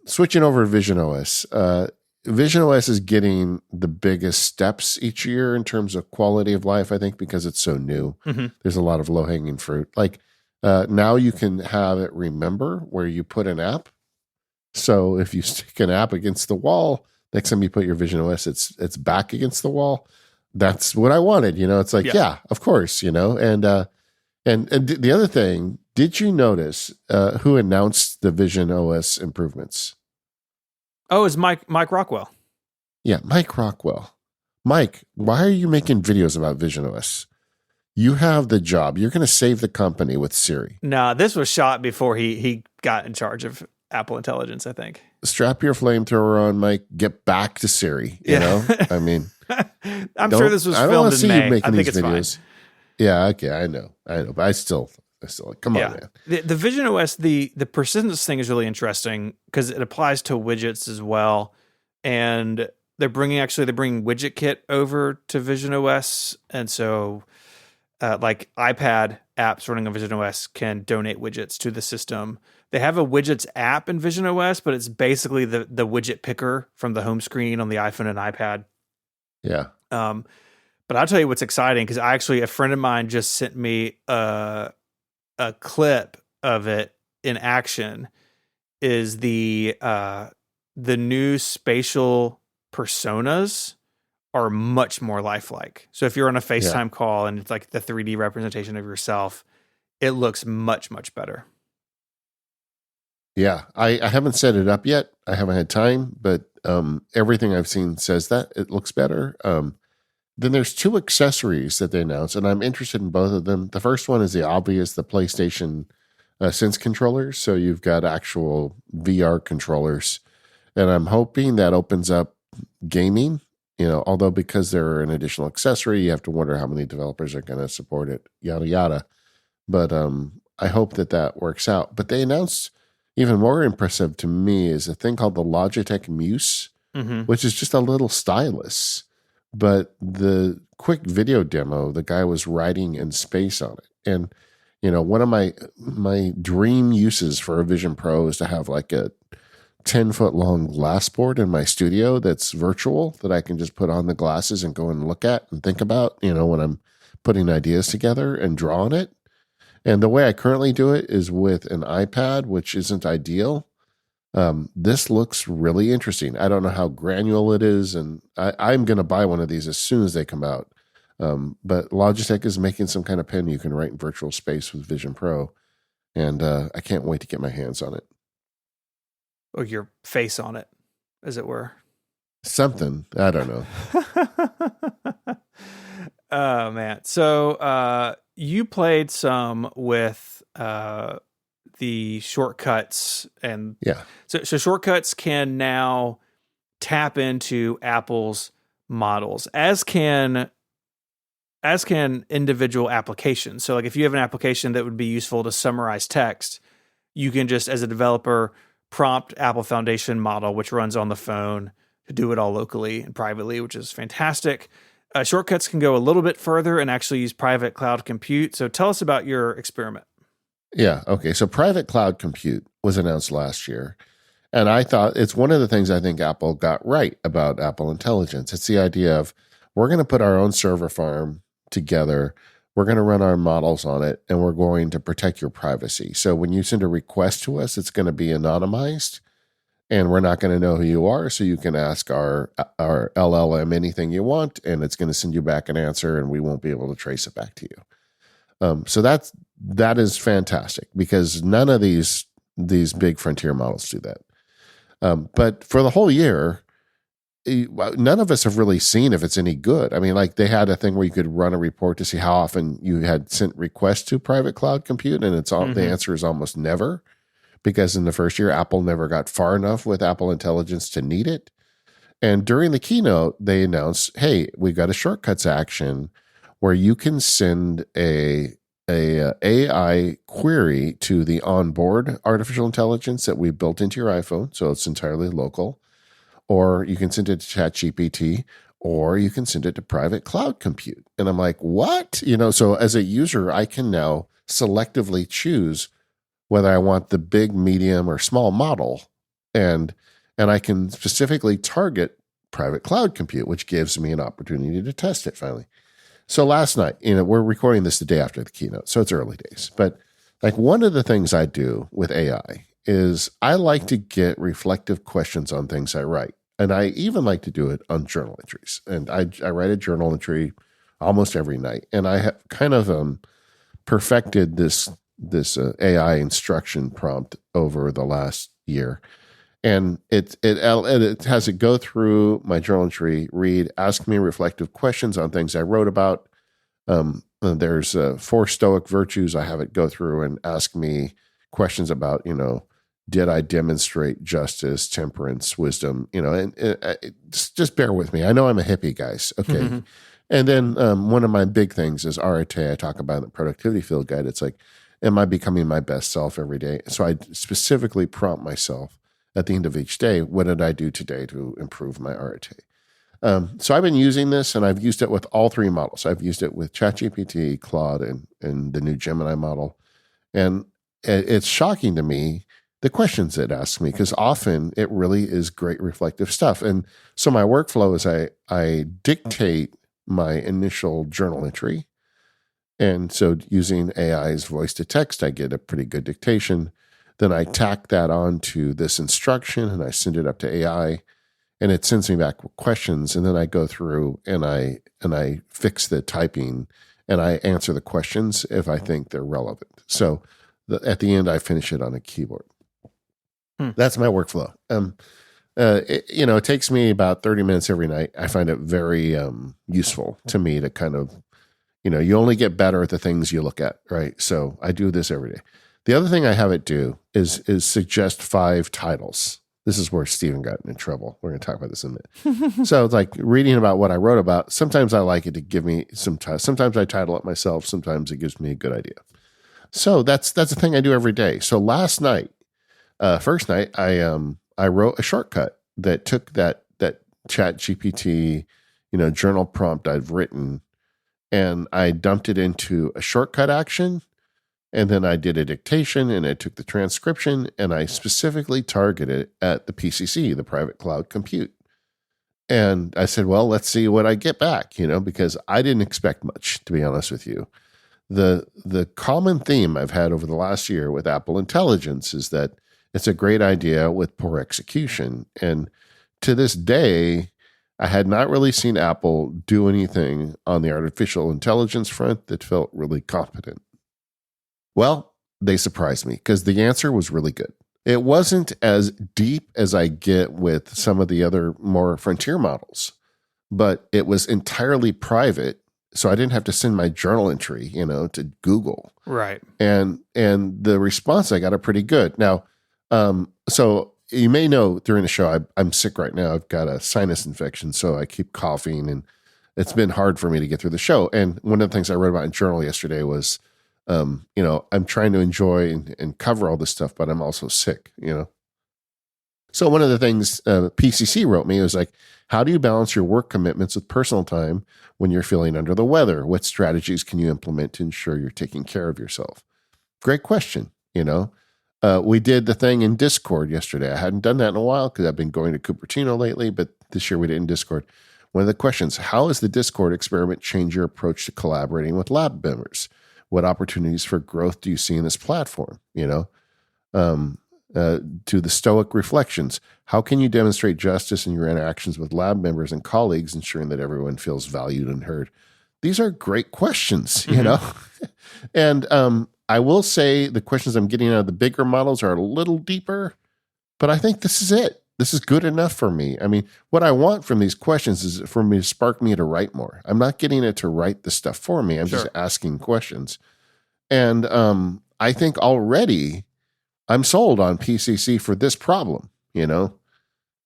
Switching over to Vision OS. Vision OS is getting the biggest steps each year in terms of quality of life, I think, because it's so new. Mm-hmm. There's a lot of low-hanging fruit. Like now you can have it remember where you put an app. So if you stick an app against the wall, next time you put your Vision OS, it's back against the wall. That's what I wanted. It's like, yeah, of course, and the other thing, did you notice who announced the Vision OS improvements? Oh, it's Mike Rockwell. Yeah, Mike Rockwell. Mike, why are you making videos about Vision OS? You have the job. You're going to save the company with Siri. No, this was shot before he got in charge of Apple Intelligence, I think. Strap your flamethrower on, Mike. Get back to Siri. You know? I mean, I'm sure this was filmed in May. I think it's videos. Fine. Yeah, okay, I know. But I still come on, man. The Vision OS, the persistence thing is really interesting because it applies to widgets as well. And they're bringing WidgetKit over to Vision OS. And so like iPad apps running on Vision OS can donate widgets to the system. They have a widgets app in Vision OS, but it's basically the widget picker from the home screen on the iPhone and iPad. Yeah. But I'll tell you what's exciting, because a friend of mine just sent me a clip of it in action. Is the new spatial personas are much more lifelike. So if you're on a FaceTime call and it's like the 3D representation of yourself, it looks much, much better. Yeah, I haven't set it up yet. I haven't had time, but everything I've seen says that it looks better. Then there's two accessories that they announced, and I'm interested in both of them. The first one is the obvious, the PlayStation Sense controllers. So you've got actual VR controllers, and I'm hoping that opens up gaming. Although because they're an additional accessory, you have to wonder how many developers are going to support it, yada, yada. But I hope that works out. But they announced, even more impressive to me, is a thing called the Logitech Muse, which is just a little stylus. But the quick video demo, the guy was writing in space on it. And, one of my dream uses for a Vision Pro is to have like a 10-foot long glass board in my studio that's virtual, that I can just put on the glasses and go and look at and think about, when I'm putting ideas together and draw on it. And the way I currently do it is with an iPad, which isn't ideal. This looks really interesting. I don't know how granular it is, and I'm going to buy one of these as soon as they come out. But Logitech is making some kind of pen you can write in virtual space with Vision Pro, and I can't wait to get my hands on it. Or your face on it, as it were. Something. I don't know. Oh, man. So you played some with the shortcuts, and so shortcuts can now tap into Apple's models, as can individual applications. So like if you have an application that would be useful to summarize text, you can just, as a developer, prompt Apple Foundation model, which runs on the phone, to do it all locally and privately, which is fantastic. Shortcuts can go a little bit further and actually use private cloud compute. So tell us about your experiment. Yeah. Okay. So private cloud compute was announced last year. And I thought it's one of the things I think Apple got right about Apple Intelligence. It's the idea of, we're going to put our own server farm together. We're going to run our models on it, and we're going to protect your privacy. So when you send a request to us, it's going to be anonymized. and we're not going to know who you are. So you can ask our LLM anything you want, and it's going to send you back an answer, and we won't be able to trace it back to you. So that is fantastic, because none of these big frontier models do that. But for the whole year, none of us have really seen if it's any good. I mean, like, they had a thing where you could run a report to see how often you had sent requests to private cloud compute, and it's all the answer is almost never, because in the first year, Apple never got far enough with Apple Intelligence to need it. And during the keynote, they announced, hey, we got a shortcuts action where you can send a AI query to the onboard artificial intelligence that we built into your iPhone, so it's entirely local, or you can send it to ChatGPT, or you can send it to private cloud compute. And I'm like, what? So as a user, I can now selectively choose whether I want the big, medium, or small model, and I can specifically target private cloud compute, which gives me an opportunity to test it finally. So last night, we're recording this the day after the keynote, so it's early days. But like, one of the things I do with AI is I like to get reflective questions on things I write. And I even like to do it on journal entries. And I write a journal entry almost every night. And I have kind of perfected this AI instruction prompt over the last year. And it has it go through my journal entry, read, ask me reflective questions on things I wrote about. There's 4 Stoic virtues. I have it go through and ask me questions about, did I demonstrate justice, temperance, wisdom? And just bear with me. I know I'm a hippie, guys. Okay. Mm-hmm. And then one of my big things is RIT. I talk about in the productivity field guide. It's like, am I becoming my best self every day? So I specifically prompt myself at the end of each day, what did I do today to improve my RIT? So I've been using this, and I've used it with all 3 models. I've used it with ChatGPT, Claude, and the new Gemini model. And it's shocking to me, the questions it asks me, because often it really is great reflective stuff. And so my workflow is I dictate my initial journal entry. And so using AI's voice to text, I get a pretty good dictation. Then I tack that onto this instruction, and I send it up to AI, and it sends me back questions. And then I go through and I fix the typing, and I answer the questions if I think they're relevant. So at the end, I finish it on a keyboard. That's my workflow. It takes me about 30 minutes every night. I find it very useful to me to kind of, you only get better at the things you look at, right? So I do this every day. The other thing I have it do is suggest 5 titles. This is where Stephen got in trouble. We're going to talk about this in a minute. So it's like reading about what I wrote about. Sometimes I like it to give me some time. Sometimes I title it myself. Sometimes it gives me a good idea. So that's the thing I do every day. So last night, first night, I wrote a shortcut that took that ChatGPT, journal prompt I've written, and I dumped it into a shortcut action. And then I did a dictation, and I took the transcription, and I specifically targeted it at the PCC, the private cloud compute. And I said, well, let's see what I get back, because I didn't expect much, to be honest with you. The common theme I've had over the last year with Apple Intelligence is that it's a great idea with poor execution. And to this day, I had not really seen Apple do anything on the artificial intelligence front that felt really competent. Well, they surprised me, because the answer was really good. It wasn't as deep as I get with some of the other more frontier models, but it was entirely private. So I didn't have to send my journal entry, to Google. Right. And the response I got are pretty good. Now, so you may know during the show, I'm sick right now. I've got a sinus infection, so I keep coughing, and it's been hard for me to get through the show. And one of the things I wrote about in journal yesterday was, I'm trying to enjoy and cover all this stuff, but I'm also sick, So one of the things PCC wrote me was like, how do you balance your work commitments with personal time when you're feeling under the weather? What strategies can you implement to ensure you're taking care of yourself? Great question. We did the thing in Discord yesterday. I hadn't done that in a while because I've been going to Cupertino lately, but this year we did in Discord. One of the questions, how has the Discord experiment changed your approach to collaborating with lab members? What opportunities for growth do you see in this platform? to the Stoic Reflections. How can you demonstrate justice in your interactions with lab members and colleagues, ensuring that everyone feels valued and heard? These are great questions, you know? And I will say the questions I'm getting out of the bigger models are a little deeper, but I think this is it. This is good enough for me. I mean, what I want from these questions is for me to spark me to write more. I'm not getting it to write the stuff for me. I'm just asking questions. And I think already I'm sold on PCC for this problem, you know?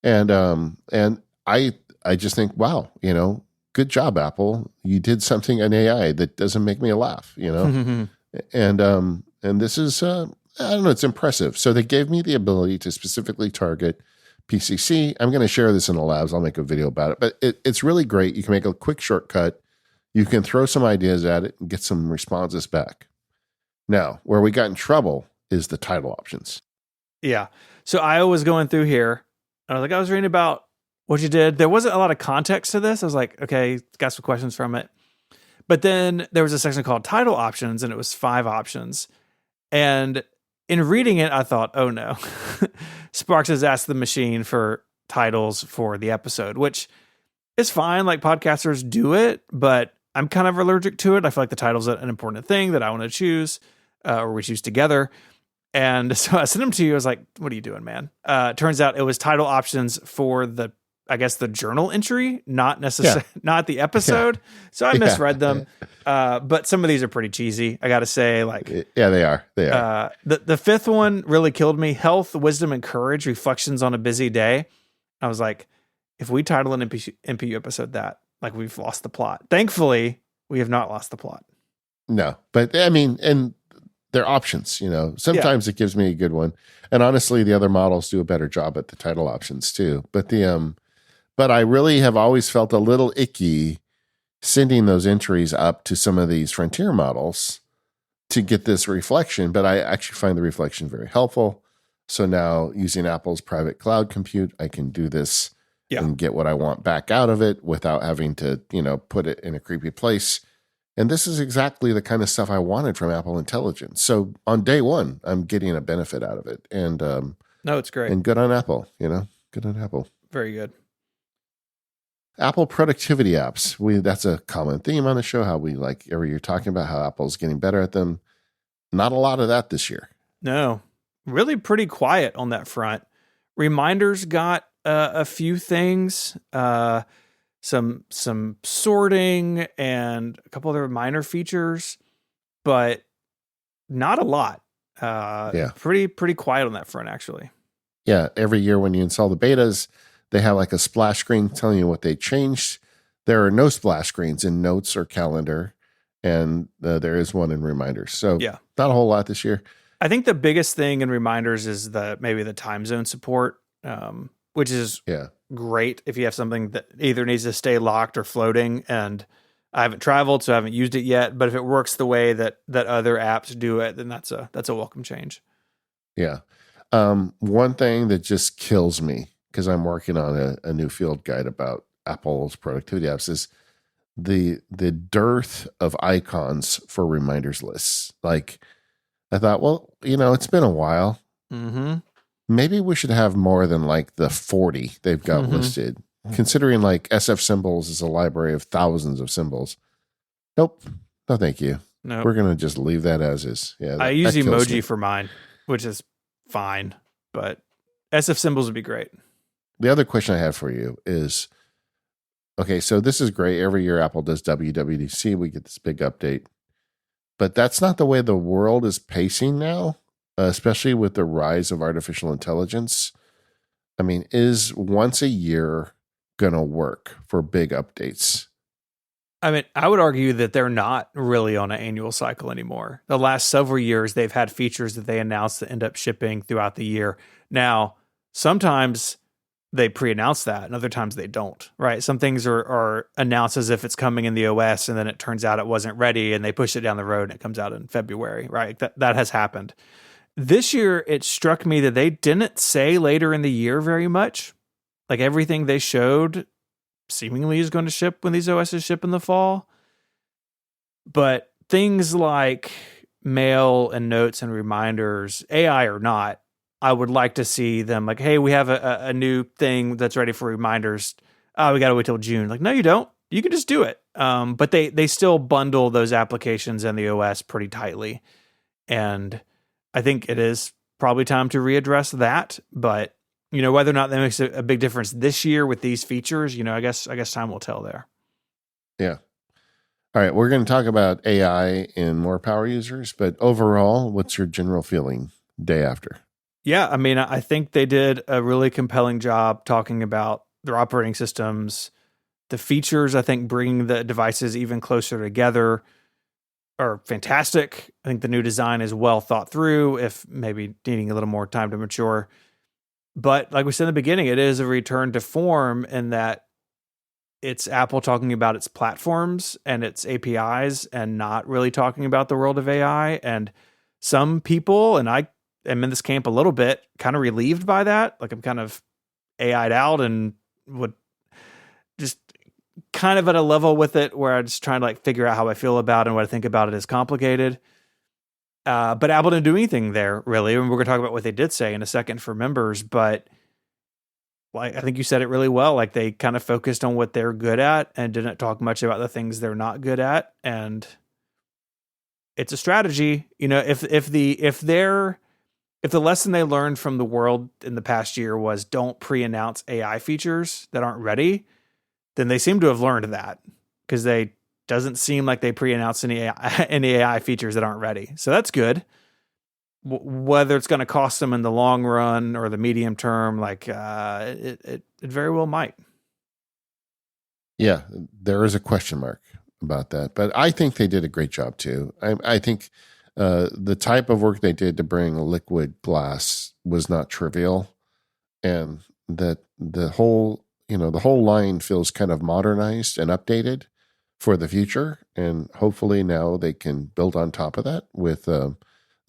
And I just think, wow, you know, good job, Apple. You did something in AI that doesn't make me laugh, you know? And this is, I don't know, it's impressive. So they gave me the ability to specifically target PCC. I'm going to share this in the labs. I'll make a video about it, but it's really great. You can make a quick shortcut. You can throw some ideas at it and get some responses back. Now, where we got in trouble is the title options. Yeah. So I was going through here. I was reading about what you did. There wasn't a lot of context to this. I was like, okay, got some questions from it. But then there was a section called title options, and it was 5 options. And in reading it, I thought, oh no, Sparks has asked the machine for titles for the episode, which is fine. Like, podcasters do it, but I'm kind of allergic to it. I feel like the title's an important thing that I want to choose, or we choose together. And so I sent them to you. I was like, what are you doing, man? Turns out it was title options for the journal entry, not necessarily, not the episode. Yeah. So I misread them. But some of these are pretty cheesy, I got to say. Like, yeah, they are. They are. The 5th one really killed me. Health, wisdom, and courage, reflections on a busy day. I was like, if we title an MPU episode that, like, we've lost the plot. Thankfully, we have not lost the plot. No, but I mean, and they're options, you know. Sometimes it gives me a good one. And honestly, the other models do a better job at the title options too. But but I really have always felt a little icky sending those entries up to some of these frontier models to get this reflection. But I actually find the reflection very helpful. So now, using Apple's private cloud compute, I can do this and get what I want back out of it without having to, you know, put it in a creepy place. And this is exactly the kind of stuff I wanted from Apple Intelligence. So on day one, I'm getting a benefit out of it. And no, it's great. And good on Apple, you know, good on Apple. Very good. Apple productivity apps. That's a common theme on the show, how we, like, every year talking about how Apple's getting better at them. Not a lot of that this year. No, really pretty quiet on that front. Reminders got a few things. Some sorting and a couple other minor features, but not a lot. Pretty quiet on that front, actually. Yeah, every year when you install the betas, they have like a splash screen telling you what they changed. There are no splash screens in Notes or Calendar, and there is one in Reminders. So not a whole lot this year. I think the biggest thing in Reminders is maybe the time zone support, which is great if you have something that either needs to stay locked or floating. And I haven't traveled, so I haven't used it yet. But if it works the way that other apps do it, then that's a welcome change. Yeah. One thing that just kills me, because I'm working on a new field guide about Apple's productivity apps, is the dearth of icons for reminders lists. Like, I thought, well, you know, it's been a while. Mm-hmm. Maybe we should have more than like the 40 they've got listed, considering like SF symbols is a library of thousands of symbols. Nope. No, thank you. Nope. We're going to just leave that as is. Yeah. I use emoji for mine, which is fine, but SF symbols would be great. The other question I have for you is, okay, so this is great. Every year Apple does WWDC. We get this big update, but that's not the way the world is pacing now. Especially with the rise of artificial intelligence. I mean, is once a year going to work for big updates? I mean, I would argue that they're not really on an annual cycle anymore. The last several years, they've had features that they announced that end up shipping throughout the year. Now, sometimes they pre-announce that, and other times they don't, right? Some things are announced as if it's coming in the OS, and then it turns out it wasn't ready, and they push it down the road, and it comes out in February, right? That has happened. This year, it struck me that they didn't say later in the year very much. Like, everything they showed seemingly is going to ship when these OSs ship in the fall. But things like mail and notes and reminders, AI or not, I would like to see them like, hey, we have a new thing that's ready for reminders. Oh, we got to wait till June. Like, no, you don't. You can just do it. But they still bundle those applications and the OS pretty tightly. And I think it is probably time to readdress that. But, whether or not that makes a big difference this year with these features, I guess time will tell there. Yeah. All right. We're going to talk about AI and more power users. But overall, what's your general feeling day after? Yeah, I mean, I think they did a really compelling job talking about their operating systems. The features, I think, bringing the devices even closer together are fantastic. I think the new design is well thought through, if maybe needing a little more time to mature. But like we said in the beginning, it is a return to form in that it's Apple talking about its platforms and its APIs and not really talking about the world of AI. And some people, and I am in this camp a little bit, kind of relieved by that. Like I'm kind of AI'd out and would just kind of at a level with it where I'm just trying to like figure out how I feel about it and what I think about it is complicated. But Apple didn't do anything there really. And we're going to talk about what they did say in a second for members, but like, I think you said it really well. Like they kind of focused on what they're good at and didn't talk much about the things they're not good at. And it's a strategy, if the lesson they learned from the world in the past year was don't pre-announce AI features that aren't ready, then they seem to have learned that because they doesn't seem like they pre-announce any AI features that aren't ready. So that's good. Whether it's going to cost them in the long run or the medium term, like it very well might. Yeah, there is a question mark about that, but I think they did a great job too. I think the type of work they did to bring liquid glass was not trivial, and that the whole line feels kind of modernized and updated for the future, and hopefully now they can build on top of that with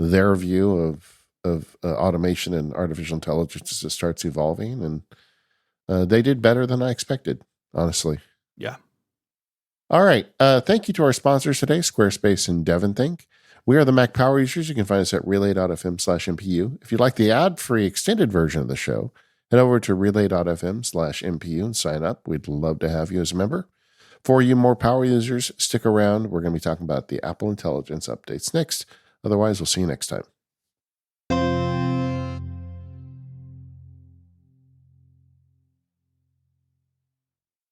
their view of automation and artificial intelligence as it starts evolving, and they did better than I expected, honestly. Yeah. All right. Thank you to our sponsors today, Squarespace and DevonThink. We are the Mac Power Users. You can find us at relay.fm/MPU. If you'd like the ad-free extended version of the show, head over to relay.fm/MPU and sign up. We'd love to have you as a member. For you more power users, stick around. We're going to be talking about the Apple Intelligence updates next. Otherwise, we'll see you next time.